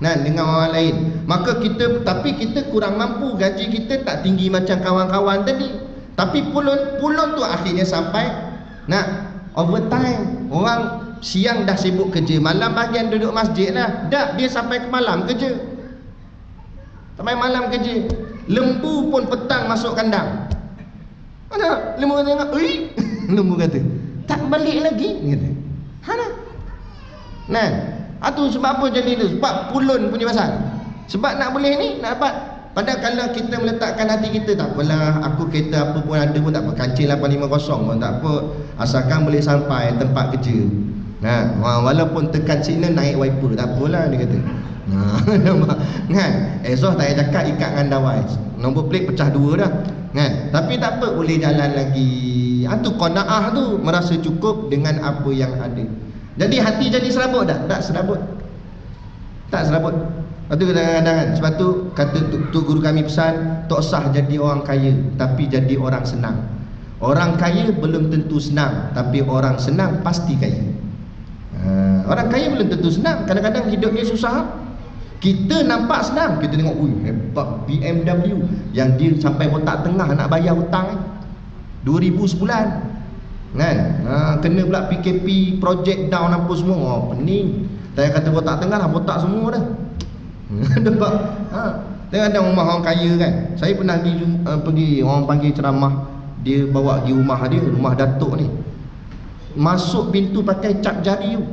dengan orang lain. Maka kita, tapi kita kurang mampu, gaji kita tak tinggi macam kawan-kawan tadi. Tapi pulun tu akhirnya sampai nak overtime. Orang siang dah sibuk kerja, malam bahagian duduk masjid lah. Tak, dia sampai ke malam kerja. Sampai malam kerja. Lembu pun petang masuk kandang. Ada lembu kata, lembu kata, tak balik lagi kata. Nah, itu sebab apa jadi tu? Sebab pulun punya pasal. Sebab nak boleh ni, nak dapat. Padahal kalau kita meletakkan hati kita, tak apalah, aku kereta apa pun ada pun tak apa, kancil 850 pun tak apa, asalkan boleh sampai tempat kerja. Walaupun tekan signal naik wiper, tak apalah dia kata. Kan? Exhaust tak payah cakap, ikat dengan dawai, nombor plate pecah dua dah. Kan? Tapi tak apa, boleh jalan lagi. Itu qanaah tu, merasa cukup dengan apa yang ada. Jadi hati jadi serabut tak? Tak serabut. Tak serabut. Lepas tu kadang-kadang kan, sebab tu kata tu guru kami pesan, tak usah jadi orang kaya, tapi jadi orang senang. Orang kaya belum tentu senang, tapi orang senang pasti kaya. Orang kaya belum tentu senang, kadang-kadang hidupnya susah. Kita nampak senang, kita tengok hebat BMW yang dia sampai botak tengah nak bayar hutang 2,000 sebulan. Kan? Kena pula PKP, project down apa semua. Pening. Saya kata botak tengah dah botak semua dah. Nampak? Kadang-kadang rumah orang kaya kan. Saya pernah pergi orang panggil ceramah, dia bawa pergi rumah dia, rumah datuk ni. Masuk pintu pakai cap jari tu.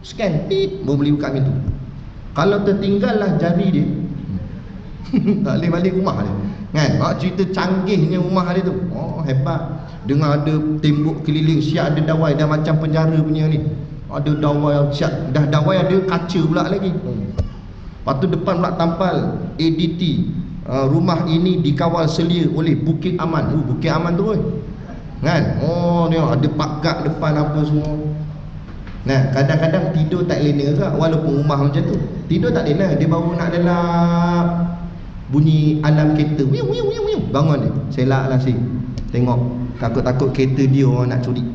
Scan, baru boleh buka pintu. Kalau tertinggal lah jari dia, tak boleh balik rumah dia. Kan? Cerita canggihnya rumah dia tu. Hebat. Dengar ada tembok keliling, siap ada dawai, dah macam penjara punya ni. Ada dawai siap, dah dawai ada kaca pula lagi. Lepas tu depan pula tampal ADT, rumah ini dikawal selia oleh Bukit Aman. Bukit Aman tu kan? Ni ada pagar depan apa semua. Nah, kadang-kadang tidur tak lena juga, walaupun rumah macam tu. Tidur tak lena, dia baru nak lelap, bunyi alarm kereta, bangun dia, selak lah si. Tengok, takut-takut kereta dia orang nak curi.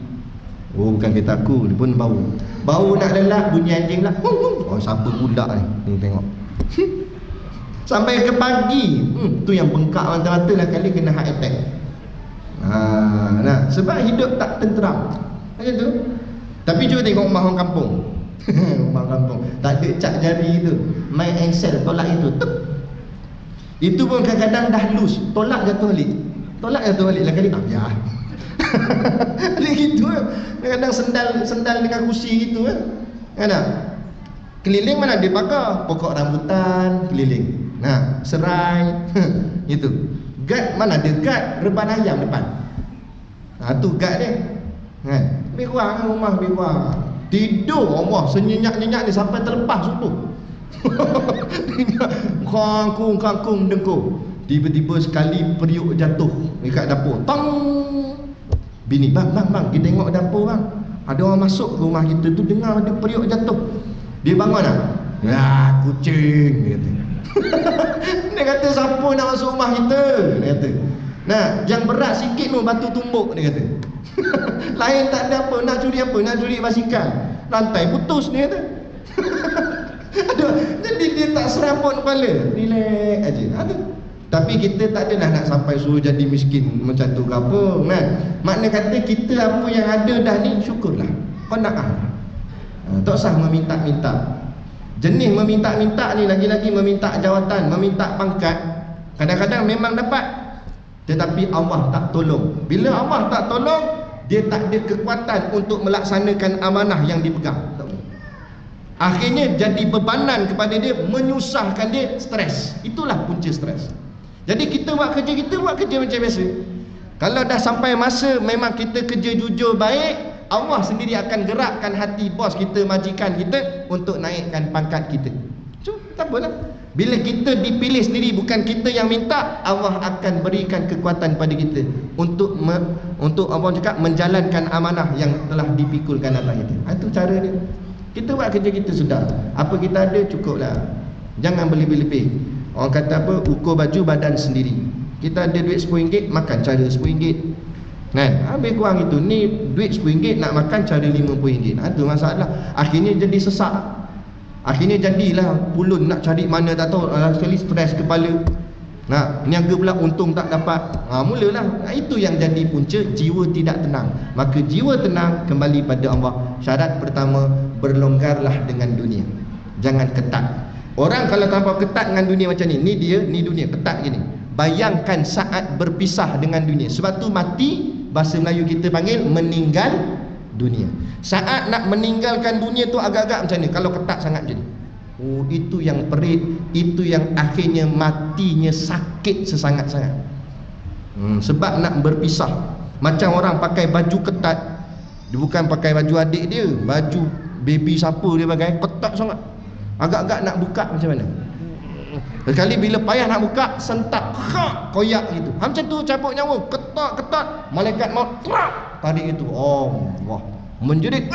Bukan kereta aku, dia pun bau nak lelap, bunyi anjing lah. Siapa budak ni tengok. Sampai ke pagi, tu yang bengkak mata-mata lah kali kena heart attack. Sebab hidup tak tenteram macam tu. Tapi cuba tengok rumah orang kampung. Rumah kampung tak ada cap jari tu, main engsel tolak itu tuk. Itu pun kadang-kadang dah loose, tolak jatuh balik lah kali. Ya. Ada gitu kan. Kadang-kadang sendal dengan kursi gitu kan. Ada. Keliling mana dia pakai pokok rambutan keliling. Serai. Itu. Guard mana ada guard reban ayam depan. Tu guard dia. Kan? Lebih kurang rumah lebih kurang. Tidur Allah senyenyak-nyenyak ni sampai terlepas subuh. Kangkung dengkur. Tiba-tiba sekali periuk jatuh dekat dapur. Tang. Bini, bang, kita tengok dapur bang. Ada orang masuk ke rumah kita tu, dengar ada periuk jatuh. Dia bangun tak? Ya, kucing, dia kata. Dia kata, siapa nak masuk rumah kita? Dia kata. Nah, yang berat sikit tu batu tumbuk, dia kata. Lain tak ada apa, nak curi apa? Nak curi basikal. Rantai putus, dia kata. Aduh, jadi dia tak serabut kepala. Relax aja. Aduh. Tapi kita tak adalah nak sampai suruh jadi miskin macam tu ke apa, kan? Makna kata kita apa yang ada dah ni syukurlah. Qanaah. Tak usah meminta-minta. Jenis meminta-minta ni lagi-lagi meminta jawatan, meminta pangkat. Kadang-kadang memang dapat, tetapi Allah tak tolong. Bila Allah tak tolong, dia tak ada kekuatan untuk melaksanakan amanah yang dipegang. Akhirnya jadi bebanan kepada dia, menyusahkan dia, stres. Itulah punca stres. Jadi kita buat kerja macam biasa. Kalau dah sampai masa memang kita kerja jujur baik, Allah sendiri akan gerakkan hati bos kita, majikan kita untuk naikkan pangkat kita. So, tak apalah. Bila kita dipilih sendiri, bukan kita yang minta, Allah akan berikan kekuatan pada kita untuk Allah cakap menjalankan amanah yang telah dipikulkan atas kita. Itu cara dia. Kita buat kerja kita sudah. Apa kita ada cukuplah. Jangan berlebih-lebih. Orang kata apa? Ukur baju badan sendiri. Kita ada duit RM10, makan cara RM10. Kan? Habis kurang itu. Ni duit RM10 nak makan cara RM50. Itu masalah. Akhirnya jadi sesak. Akhirnya jadilah pulun nak cari mana tak tahu. Sekali stres kepala. Nah, niaga pula untung tak dapat. Mulalah. Itu yang jadi punca jiwa tidak tenang. Maka jiwa tenang kembali pada Allah. Syarat pertama, berlonggarlah dengan dunia. Jangan ketat. Orang kalau tanpa ketat dengan dunia macam ni, ni dunia ketat gini. Bayangkan saat berpisah dengan dunia. Sebab tu mati, bahasa Melayu kita panggil meninggal dunia. Saat nak meninggalkan dunia tu agak-agak macam ni kalau ketat sangat macam ni. Oh, itu yang perit, itu yang akhirnya matinya sakit sesangat-sangat. Sebab nak berpisah. Macam orang pakai baju ketat, dia bukan pakai baju adik dia, baju baby siapa dia pakai, ketat sangat. Agak-agak nak buka macam mana. Sekali bila payah nak buka, sentak, koyak gitu. Macam tu cabut nyawa, ketat-ketat, malaikat maut tarik itu. Oh, wah, menjerit.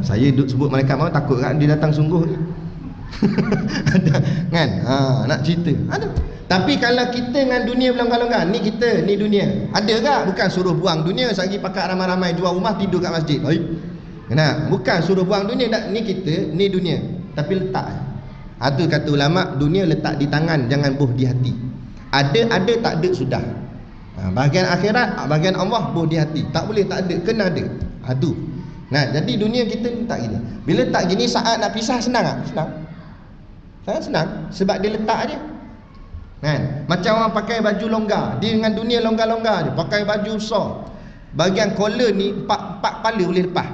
Saya duk sebut malaikat maut takut kan dia datang sungguh. Kan? Nak cerita. Ada. Tapi kalau kita dengan dunia berlonggar-longgar, ni kita, ni dunia. Ada tak? Bukan suruh buang dunia, sagi pakat ramai-ramai jual rumah tidur kat masjid. Nah, bukan suruh buang dunia tak, ni kita, ni dunia. Tapi letak. Itu kata ulama, dunia letak di tangan, jangan buh di hati. Ada, tak ada sudah. Bahagian akhirat, bahagian Allah buh di hati. Tak boleh tak ada, kena ada. Itu. Nah, jadi dunia kita ni tak gini. Bila tak gini, saat nak pisah senang tak? Senang. Sangat senang. Sebab dia letak aja. Kan? Macam orang pakai baju longgar, dia dengan dunia longgar-longgar je, pakai baju besar. Bahagian collar ni empat kepala boleh lepas.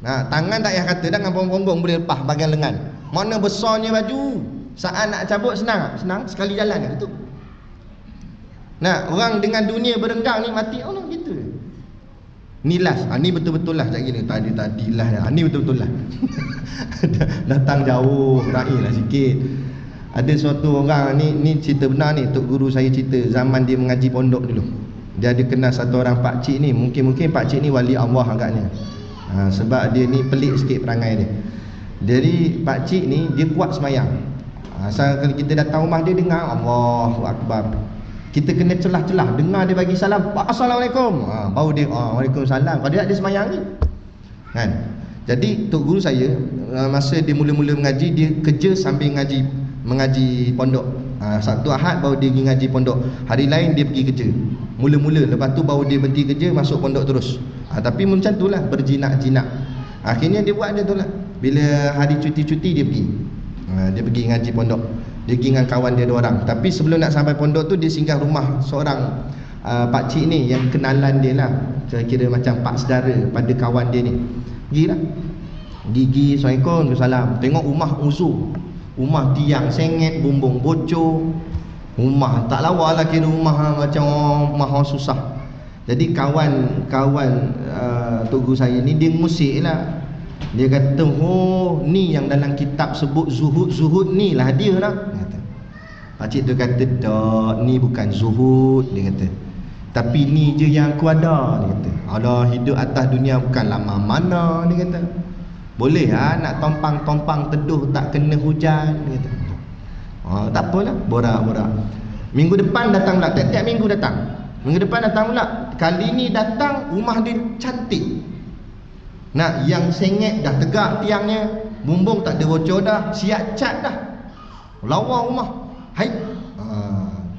Tangan tak payah kata, dengan punggung boleh lepas bahagian lengan. Mana besarnya baju, saat nak cabut senang. Senang sekali jalan itu. Nah, orang dengan dunia berenggang ni mati Allah gitu. Ni last. Ni betul-betul lah tak gini. Tadi lah. Ni betul-betul lah. Datang jauh, raih lah sikit. Ada suatu orang ni cerita benar ni, tok guru saya cerita zaman dia mengaji pondok dulu. Dia ada kenal satu orang pak cik ni, mungkin pak cik ni wali Allah agaknya. Sebab dia ni pelik sikit perangai dia. Jadi pak cik ni dia kuat semayang. Asal kalau kita datang rumah dia dengar Allahu Akbar, kita kena celah-celah dengar dia bagi salam, Assalamualaikum. Baru dia Waalaikumsalam. Kalau dia semayang ni kan. Jadi tok guru saya masa dia mula-mula mengaji, dia kerja sambil mengaji pondok. Sabtu Ahad baru dia pergi ngaji pondok. Hari lain dia pergi kerja. Mula-mula, lepas tu baru dia berhenti kerja, masuk pondok terus. Tapi macam tu lah, berjinak-jinak. Akhirnya dia buat dia tu lah. Bila hari cuti-cuti dia pergi. Dia pergi ngaji pondok. Dia pergi dengan kawan dia 2 orang. Tapi sebelum nak sampai pondok tu, dia singgah rumah seorang pakcik ni yang kenalan dia lah. Kira macam pak saudara pada kawan dia ni. Pergi lah. Gigi, Assalamualaikum, salam. Tengok rumah uzur, rumah tiang sengit, bumbung bocor. Rumah tak lawa lah, kira rumah macam orang susah. Jadi kawan tok guru saya ni dia ngusik lah. Dia kata, oh ni yang dalam kitab sebut zuhud ni lah dia lah. Kata. Pakcik tu kata, tak, ni bukan zuhud. Dia kata, tapi ni je yang aku ada. Dia kata, Allah hidup atas dunia bukan lama mana. Dia kata, boleh lah nak tompang-tompang teduh tak kena hujan. Dia kata, tak apalah, borak-borak. Minggu depan datang pula, tiap-tiap minggu datang. Minggu depan datang pula. Kali ni datang, rumah dia cantik. Nak yang sengit dah tegak tiangnya, bumbung tak ada bocor dah, siap cat dah, lawa rumah. Hai,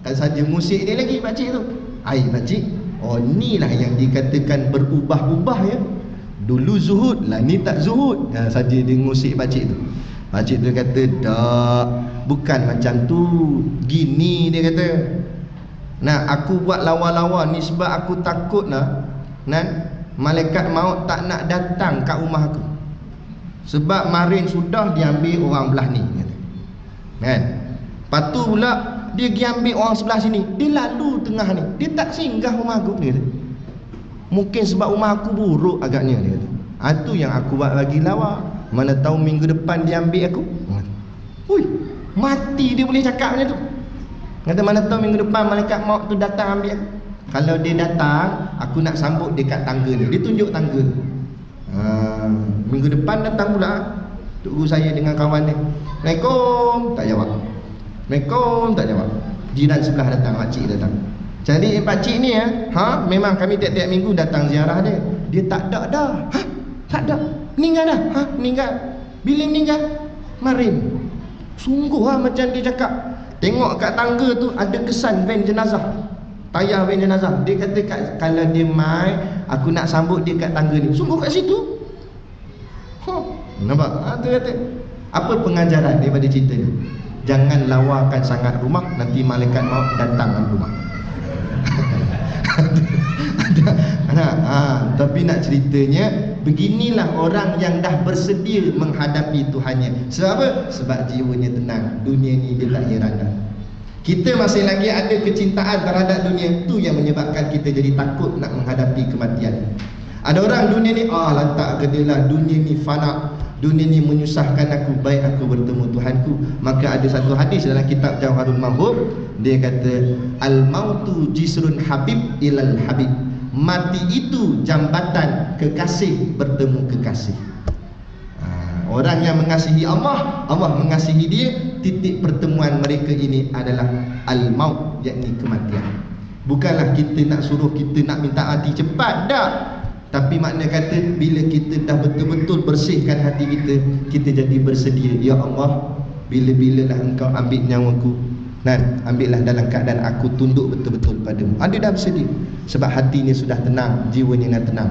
tak saja musik dia lagi pakcik tu. Hai pakcik, oh inilah yang dikatakan berubah-ubah ya. Dulu zuhud lah, ni tak zuhud. Saja dia ngusik pakcik tu. Pakcik tu kata, tak, bukan macam tu. Gini dia kata, nah aku buat lawa-lawa ni sebab aku takut lah malaikat maut tak nak datang kat rumah aku. Sebab marin sudah diambil orang belah ni kan. Lepas tu pula dia pergi ambil orang sebelah sini. Dia lalu tengah ni, dia tak singgah rumah aku ni kata. Mungkin sebab rumah aku buruk agaknya dia kata. Itu yang aku buat bagi lawa. Mana tahu minggu depan dia ambil aku. Hui, mati dia boleh cakap macam tu. Kata mana tahu minggu depan malaikat maut tu datang ambil aku. Kalau dia datang, aku nak sambut dia kat tangga ni. Dia tunjuk tangga. Minggu depan datang pula tok guru saya dengan kawan dia. Assalamualaikum, tak jawab. Assalamualaikum, tak jawab. Jiran sebelah datang, pakcik datang. Jadi pakcik ni memang kami tiap-tiap minggu datang ziarah dia. Dia tak ada dah. Tak ada. Meninggal dah. Meninggal. Bila meninggal? Marin. Sungguh macam dia cakap. Tengok kat tangga tu ada kesan van jenazah. Tayar van jenazah. Dia kata kalau dia mai, aku nak sambut dia kat tangga ni. Sungguh kat situ. Nampak? Tu kata. Apa pengajaran daripada cerita ni? Jangan lawakan sangat rumah, nanti malaikat maut datang rumah. Tapi nak ceritanya, beginilah orang yang dah bersedia menghadapi Tuhannya. Sebab apa? Sebab jiwanya tenang. Dunia ni dia tak heran dah. Kita masih lagi ada kecintaan terhadap dunia. Itu yang menyebabkan kita jadi takut nak menghadapi kematian. Ada orang dunia ni, lantak ke dia lah, dunia ni fana, dunia ni menyusahkan aku, baik aku bertemu Tuhanku. Maka ada satu hadis dalam kitab Jauharul Mahbub, dia kata, al-mautu jisrun habib ilal habib. Mati itu jambatan kekasih bertemu kekasih. Orang yang mengasihi Allah, Allah mengasihi dia. Titik pertemuan mereka ini adalah al-maut, yakni kematian. Bukanlah kita nak suruh kita nak minta hati cepat, tak. Tapi makna kata bila kita dah betul-betul bersihkan hati kita, kita jadi bersedia. Ya Allah, bila-bilalah engkau ambil nyawaku, ambillah dalam keadaan aku tunduk betul-betul padamu. Dia dah bersedia. Sebab hatinya sudah tenang, jiwanya dah tenang.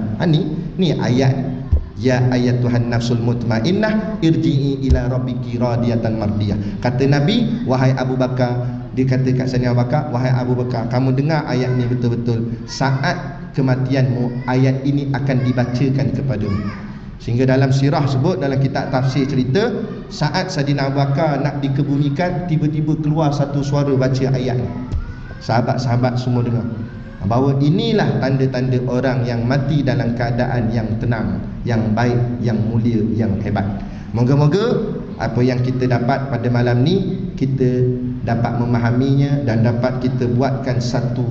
Ni ayat. Ya ayatuhan nafsul mutmainnah irji'i ila rabbiki radiyatan mardiyah. Kata Nabi, wahai Abu Bakar, dia kata kat Sayyidina Abu Bakar, wahai Abu Bakar, kamu dengar ayat ni betul-betul. Saat kematianmu, ayat ini akan dibacakan kepadamu. Sehingga dalam sirah sebut, dalam kitab tafsir cerita, saat Sayyidina Abu Bakar nak dikebumikan, tiba-tiba keluar satu suara baca ayat ni. Sahabat-sahabat semua dengar bahawa inilah tanda-tanda orang yang mati dalam keadaan yang tenang, yang baik, yang mulia, yang hebat. Moga-moga apa yang kita dapat pada malam ni, kita dapat memahaminya dan dapat kita buatkan satu,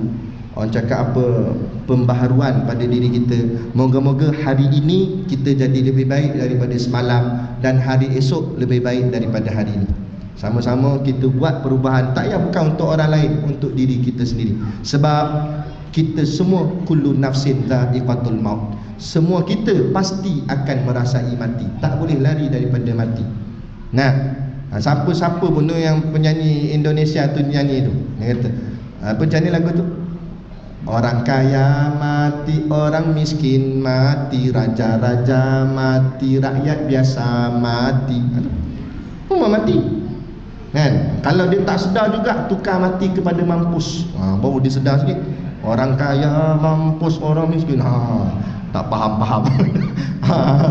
orang cakap apa, pembaharuan pada diri kita. Moga-moga hari ini kita jadi lebih baik daripada semalam, dan hari esok lebih baik daripada hari ini. Sama-sama kita buat perubahan. Tak payah bukan untuk orang lain, untuk diri kita sendiri. Sebab kita semua kullu nafsin dha'iqatul maut. Semua kita pasti akan merasai mati. Tak boleh lari daripada mati. Siapa-siapa pun yang penyanyi Indonesia tu nyanyi tu, dia kata, apa nyanyi lagu tu? Orang kaya mati, orang miskin mati, raja-raja mati, rakyat biasa mati. Semua mati. Kalau dia tak sedar juga, tukar mati kepada mampus. Baru dia sedar sikit. Orang kaya mampus, orang miskin tak faham-faham.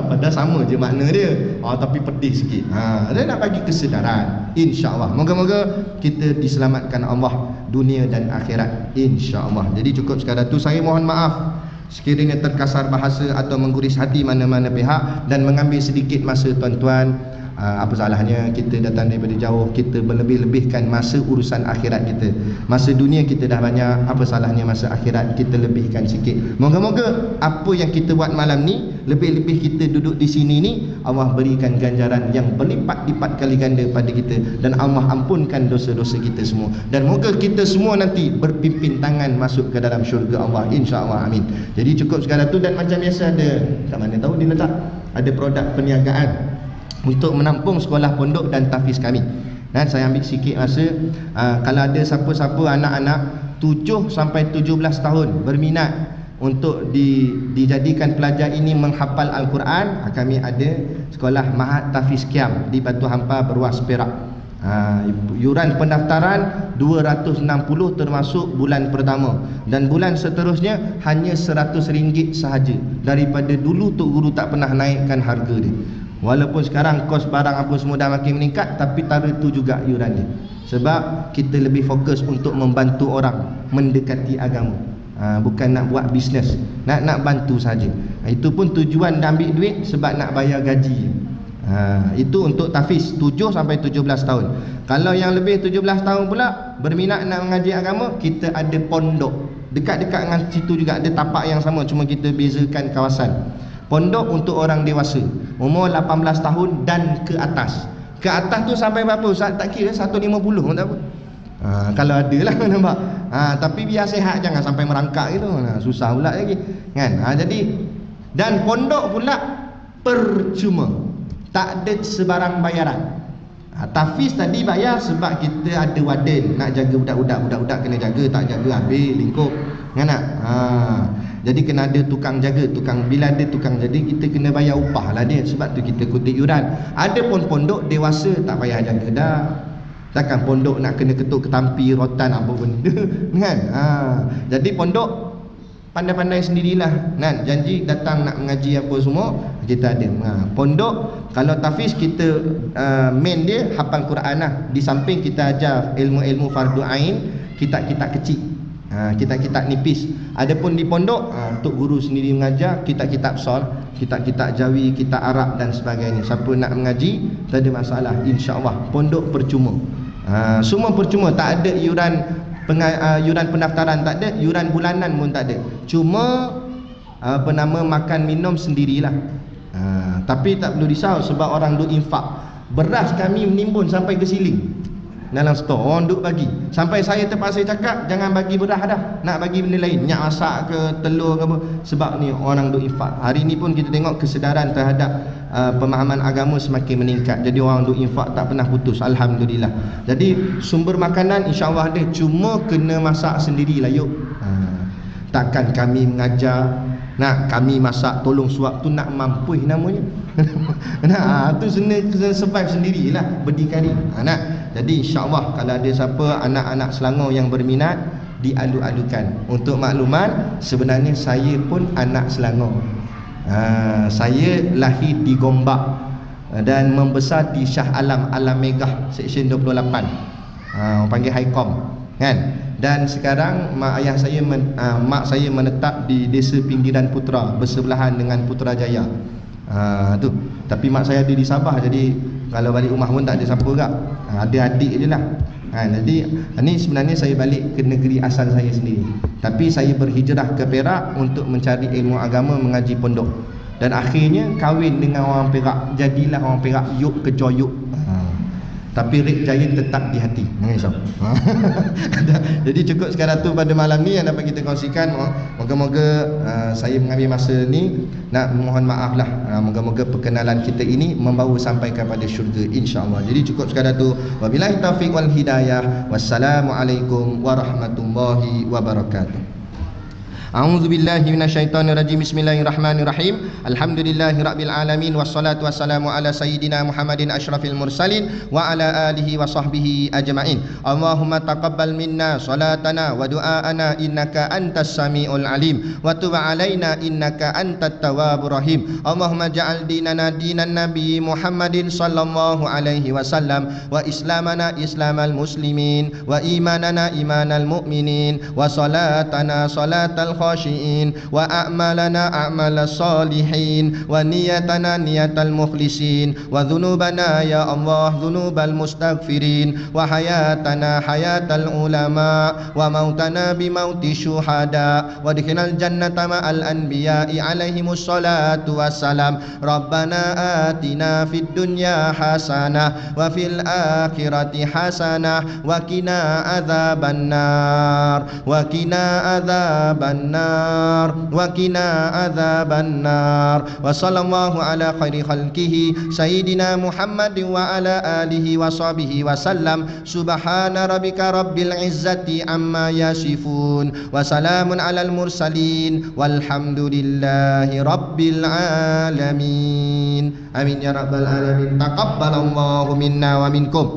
Padahal sama je makna dia, tapi pedih sikit. Dia nak bagi kesedaran. InsyaAllah, moga-moga kita diselamatkan Allah dunia dan akhirat, InsyaAllah. Jadi cukup sekadar tu. Saya mohon maaf sekiranya terkasar bahasa atau mengguris hati mana-mana pihak, dan mengambil sedikit masa tuan-tuan, apa salahnya kita datang daripada jauh, kita berlebih-lebihkan masa urusan akhirat kita. Masa dunia kita dah banyak, apa salahnya masa akhirat kita lebihkan sikit. Moga-moga apa yang kita buat malam ni, lebih-lebih kita duduk di sini ni, Allah berikan ganjaran yang berlipat-lipat kali ganda pada kita, dan Allah ampunkan dosa-dosa kita semua, dan moga kita semua nanti berpimpin tangan masuk ke dalam syurga Allah, insya-Allah, amin. Jadi cukup sekadar tu, dan macam biasa ada, kat mana tahu dia letak, ada produk perniagaan untuk menampung sekolah pondok dan tahfiz kami. Dan saya ambil sikit masa, kalau ada siapa-siapa anak-anak 7 sampai 17 tahun berminat untuk dijadikan pelajar ini menghafal Al-Quran, kami ada sekolah Mahat Tahfiz Kiam di Batu Hampa, Berwas, Perak. Yuran pendaftaran 260 termasuk bulan pertama, dan bulan seterusnya hanya RM100 sahaja. Daripada dulu Tok Guru tak pernah naikkan harga dia. Walaupun sekarang kos barang apa semua dah makin meningkat, tapi tara tu juga yuran dia. Sebab kita lebih fokus untuk membantu orang mendekati agama, bukan nak buat bisnes, nak bantu saja. Itu pun tujuan dah ambil duit sebab nak bayar gaji. Itu untuk tahfiz 7 sampai 17 tahun. Kalau yang lebih 17 tahun pula berminat nak mengaji agama, kita ada pondok dekat-dekat dengan situ juga, ada tapak yang sama, cuma kita bezakan kawasan. Pondok untuk orang dewasa umur 18 tahun dan ke atas. Ke atas tu sampai berapa Ustaz? Tak kira, 150 pun tak apa. Kalau ada lah, nampak. Tapi biar sehat, jangan sampai merangkak gitu. Susah pula lagi kan. Jadi, dan pondok pula percuma, tak ada sebarang bayaran. Tahfiz tadi bayar sebab kita ada warden nak jaga budak-budak. Budak-budak kena jaga, tak jaga habis lingkup kan tak? Jadi kena ada tukang jaga, bila ada tukang jaga kita kena bayar upah lah dia. Sebab tu kita kutip yuran. Ada pun pondok dewasa tak payah jaga dah. Takkan pondok nak kena ketuk ketampi, rotan apa benda kan? Jadi pondok pandai-pandai sendirilah kan. Janji datang nak mengaji apa semua kita ada. Pondok kalau tahfiz kita main dia hafal Quran lah. Di samping kita ajar ilmu-ilmu fardu ain, kitab-kitab kecil, kitab-kitab nipis. Adapun di pondok, Tok Guru sendiri mengajar kitab-kitab sol, kitab-kitab Jawi, kitab Arab dan sebagainya. Siapa nak mengaji, tak ada masalah, insya-Allah. Pondok percuma. Semua percuma, tak ada yuran pendaftaran, tak ada yuran bulanan pun tak ada. Cuma makan minum sendirilah. Tapi tak perlu risau sebab orang duk infak. Beras kami menimbun sampai ke siling dalam stor, orang duk bagi. Sampai saya terpaksa cakap jangan bagi beras dah, nak bagi benda lain, minyak masak ke telur ke apa. Sebab ni orang duk infak. Hari ni pun kita tengok kesedaran terhadap pemahaman agama semakin meningkat. Jadi orang duk infak tak pernah putus, alhamdulillah. Jadi sumber makanan insya-Allah ada, cuma kena masak sendirilah yuk. Takkan kami mengajar nak kami masak tolong suap tu nak mampu namanya. Tu kena survive sendirilah, berdikari. Jadi insya-Allah kalau ada siapa anak-anak Selangor yang berminat, dialu-alukan. Untuk makluman, sebenarnya saya pun anak Selangor. Saya lahir di Gombak dan membesar di Shah Alam, Alam Megah, Seksyen 28. Orang panggil Haikom kan. Dan sekarang mak saya menetap di Desa Pinggiran Putra, bersebelahan dengan Putrajaya. Tu. Tapi mak saya ada di Sabah, jadi kalau balik rumah pun tak ada siapa gak. Ada adik je lah. Jadi ni sebenarnya saya balik ke negeri asal saya sendiri. Tapi saya berhijrah ke Perak untuk mencari ilmu agama, mengaji pondok. Dan akhirnya kahwin dengan orang Perak, jadilah orang Perak yuk ke joyuk. Tapi Rik Giant tetap di hati. Jangan risau. Jadi cukup sekarang tu pada malam ni yang dapat kita kongsikan. Moga-moga saya mengambil masa ni nak mohon maaf lah. Moga-moga perkenalan kita ini membawa sampai kepada syurga, insya-Allah. Jadi cukup sekarang tu. Wabillahi taufiq wal hidayah. Wassalamualaikum warahmatullahi wabarakatuh. A'udzu billahi minasyaitonir rajim. Bismillahirrahmanirrahim. Alhamdulillahirabbil alamin wassalatu wassalamu ala sayyidina Muhammadin asyrafil mursalin wa ala alihi wa sahbihi ajmain. Allahumma taqabbal minna salatana wa du'aana innaka antas samiul alim wa tub alaina innaka antat tawwabur rahim. Allahumma ja'al dinana dinan nabi Muhammadin sallallahu alaihi wasallam wa islamana islamal muslimin wa imanana imanal mu'minin wa salatana salatal الخاشئين وأعمالنا أعمال الصالحين ونيتنا نية المخلصين وذنوبنا يا الله ذنوب المستغفرين وحياتنا حياة العلماء وموتنا بموت الشهداء وادخلنا الجنة مع الأنبياء عليهم الصلاة والسلام ربنا آتنا في الدنيا حسنة وفي الآخرة حسنة وقنا عذاب النار وقنا عذاب النار وقنا عذاب النار وصلى الله على خير خلقه سيدنا محمد وعلى آله وصحبه وسلم سبحان ربك رب العزة عما يصفون وسلام على المرسلين والحمد لله رب العالمين آمين يا رب العالمين تقبل الله منا ومنكم